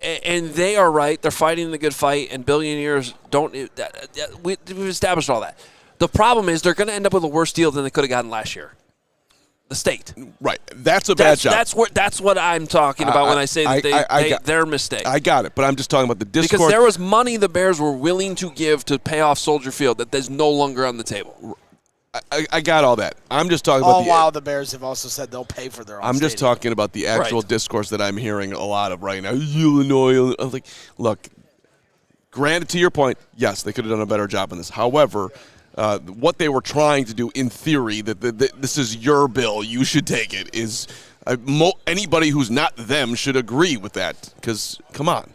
and they are right. They're fighting the good fight, and billionaires don't. We've established all that. The problem is they're going to end up with a worse deal than they could have gotten last year. The state. Right. That's a bad job. That's what I'm talking about when I say that their mistake. I got it, but I'm just talking about the discourse. Because there was money the Bears were willing to give to pay off Soldier Field that is no longer on the table. I got all that. I'm just talking about while the Bears have also said they'll pay for their own I'm just talking about the actual discourse that I'm hearing a lot of right now. Illinois. I'm like, look, granted, to your point, yes, they could have done a better job on this. However, what they were trying to do, in theory, that this is your bill, you should take it, is anybody who's not them should agree with that. Because, come on,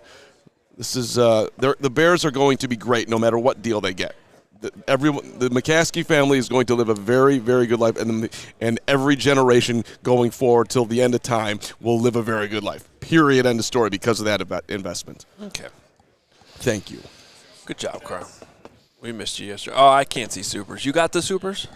this is the Bears are going to be great no matter what deal they get. The McCaskey family is going to live a very, very good life, and every generation going forward till the end of time will live a very good life. Period. End of story because of that investment. Okay. Thank you. Good job, Carl. We missed you yesterday. Oh, I can't see supers. You got the supers?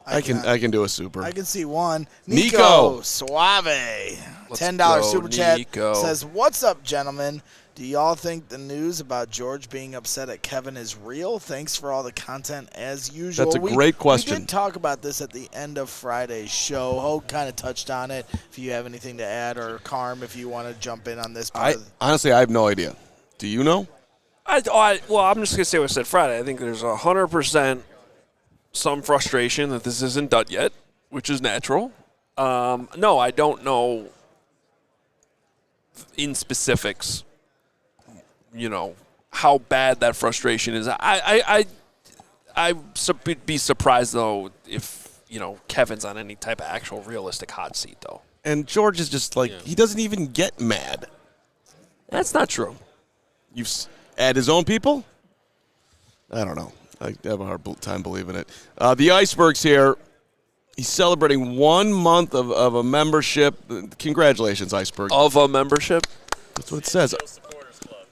I can do a super. I can see one. Nico Suave. $10 super chat says, "What's up, gentlemen? Do y'all think the news about George being upset at Kevin is real? Thanks for all the content as usual." That's a great question. We did talk about this at the end of Friday's show. Hoge kind of touched on it. If you have anything to add, or Carm, if you want to jump in on this. Honestly, I have no idea. Do you know? Well, I'm just going to say what I said Friday. I think there's 100% some frustration that this isn't done yet, which is natural. No, I don't know in specifics, how bad that frustration is. I'd be surprised, though, if, Kevin's on any type of actual realistic hot seat, though. And George is just he doesn't even get mad. That's not true. At his own people? I don't know. I have a hard time believing it. The Iceberg's here. He's celebrating 1 month of a membership. Congratulations, Iceberg. Of a membership? That's what it says.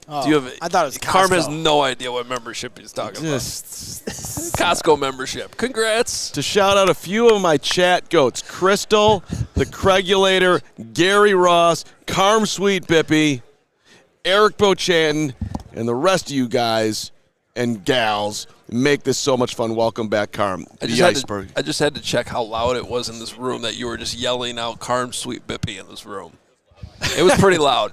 Oh, Do you have? I thought it was Costco. Carm has no idea what membership he's talking about. Costco membership. Congrats. To shout out a few of my chat goats: Crystal, the Cregulator, Gary Ross, Carm Sweet Bippy, Eric Bochanton, and the rest of you guys and gals make this so much fun. Welcome back, Carm. I just had to check how loud it was in this room that you were just yelling out Carm Sweet Bippy in this room. It was pretty loud.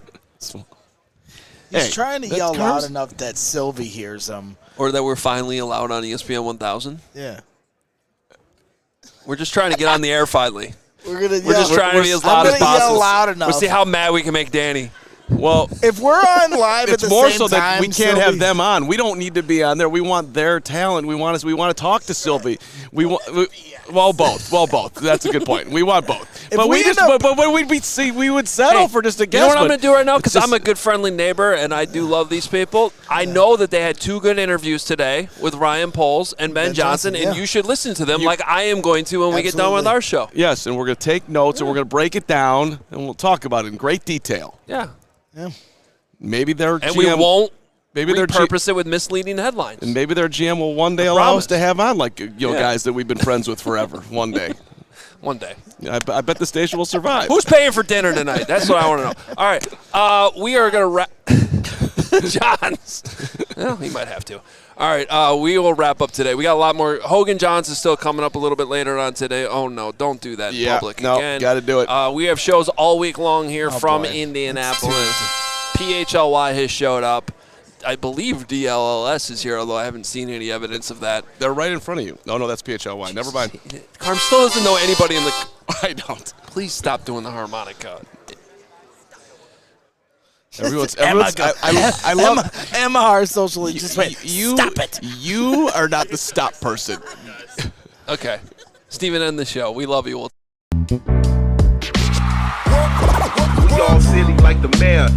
He's trying to yell loud enough that Sylvie hears him. Or that we're finally allowed on ESPN 1000. Yeah. We're just trying to get on the air finally. We're just trying to be as loud as possible. Yell loud enough. We'll see how mad we can make Danny. Well, if we're on live at the same time, it's more so that we can't have them on. We don't need to be on there. We want their talent. We want to talk to Sylvie. Both. That's a good point. We want both. But we would settle for just a guest. You know what I'm going to do right now? Because I'm a good friendly neighbor and I do love these people. I know that they had 2 good interviews today with Ryan Poles and Ben Johnson, and you should listen to them like I am going to when we get done with our show. Yes, and we're going to take notes and we're going to break it down and we'll talk about it in great detail. Yeah. Yeah. Maybe their GM, and we won't repurpose it with misleading headlines. And maybe their GM will one day allow us to have on guys that we've been friends with forever. One day. One day. I bet the station will survive. Who's paying for dinner tonight? That's what I want to know. All right. We are going to wrap. Johns. Well, he might have to. All right. We will wrap up today. We got a lot more. Hogan Johns is still coming up a little bit later on today. Oh, no. Don't do that in public again. Got to do it. We have shows all week long here from Indianapolis. PHLY has showed up. I believe DLLS is here, although I haven't seen any evidence of that. They're right in front of you. No, that's PHLY. Never mind. Carm still doesn't know anybody in the... I don't. Please stop doing the harmonica. I love Emma, our socially. Stop it. You are not the stop person. Okay. Steven, end the show. We love you. We all silly like the mayor.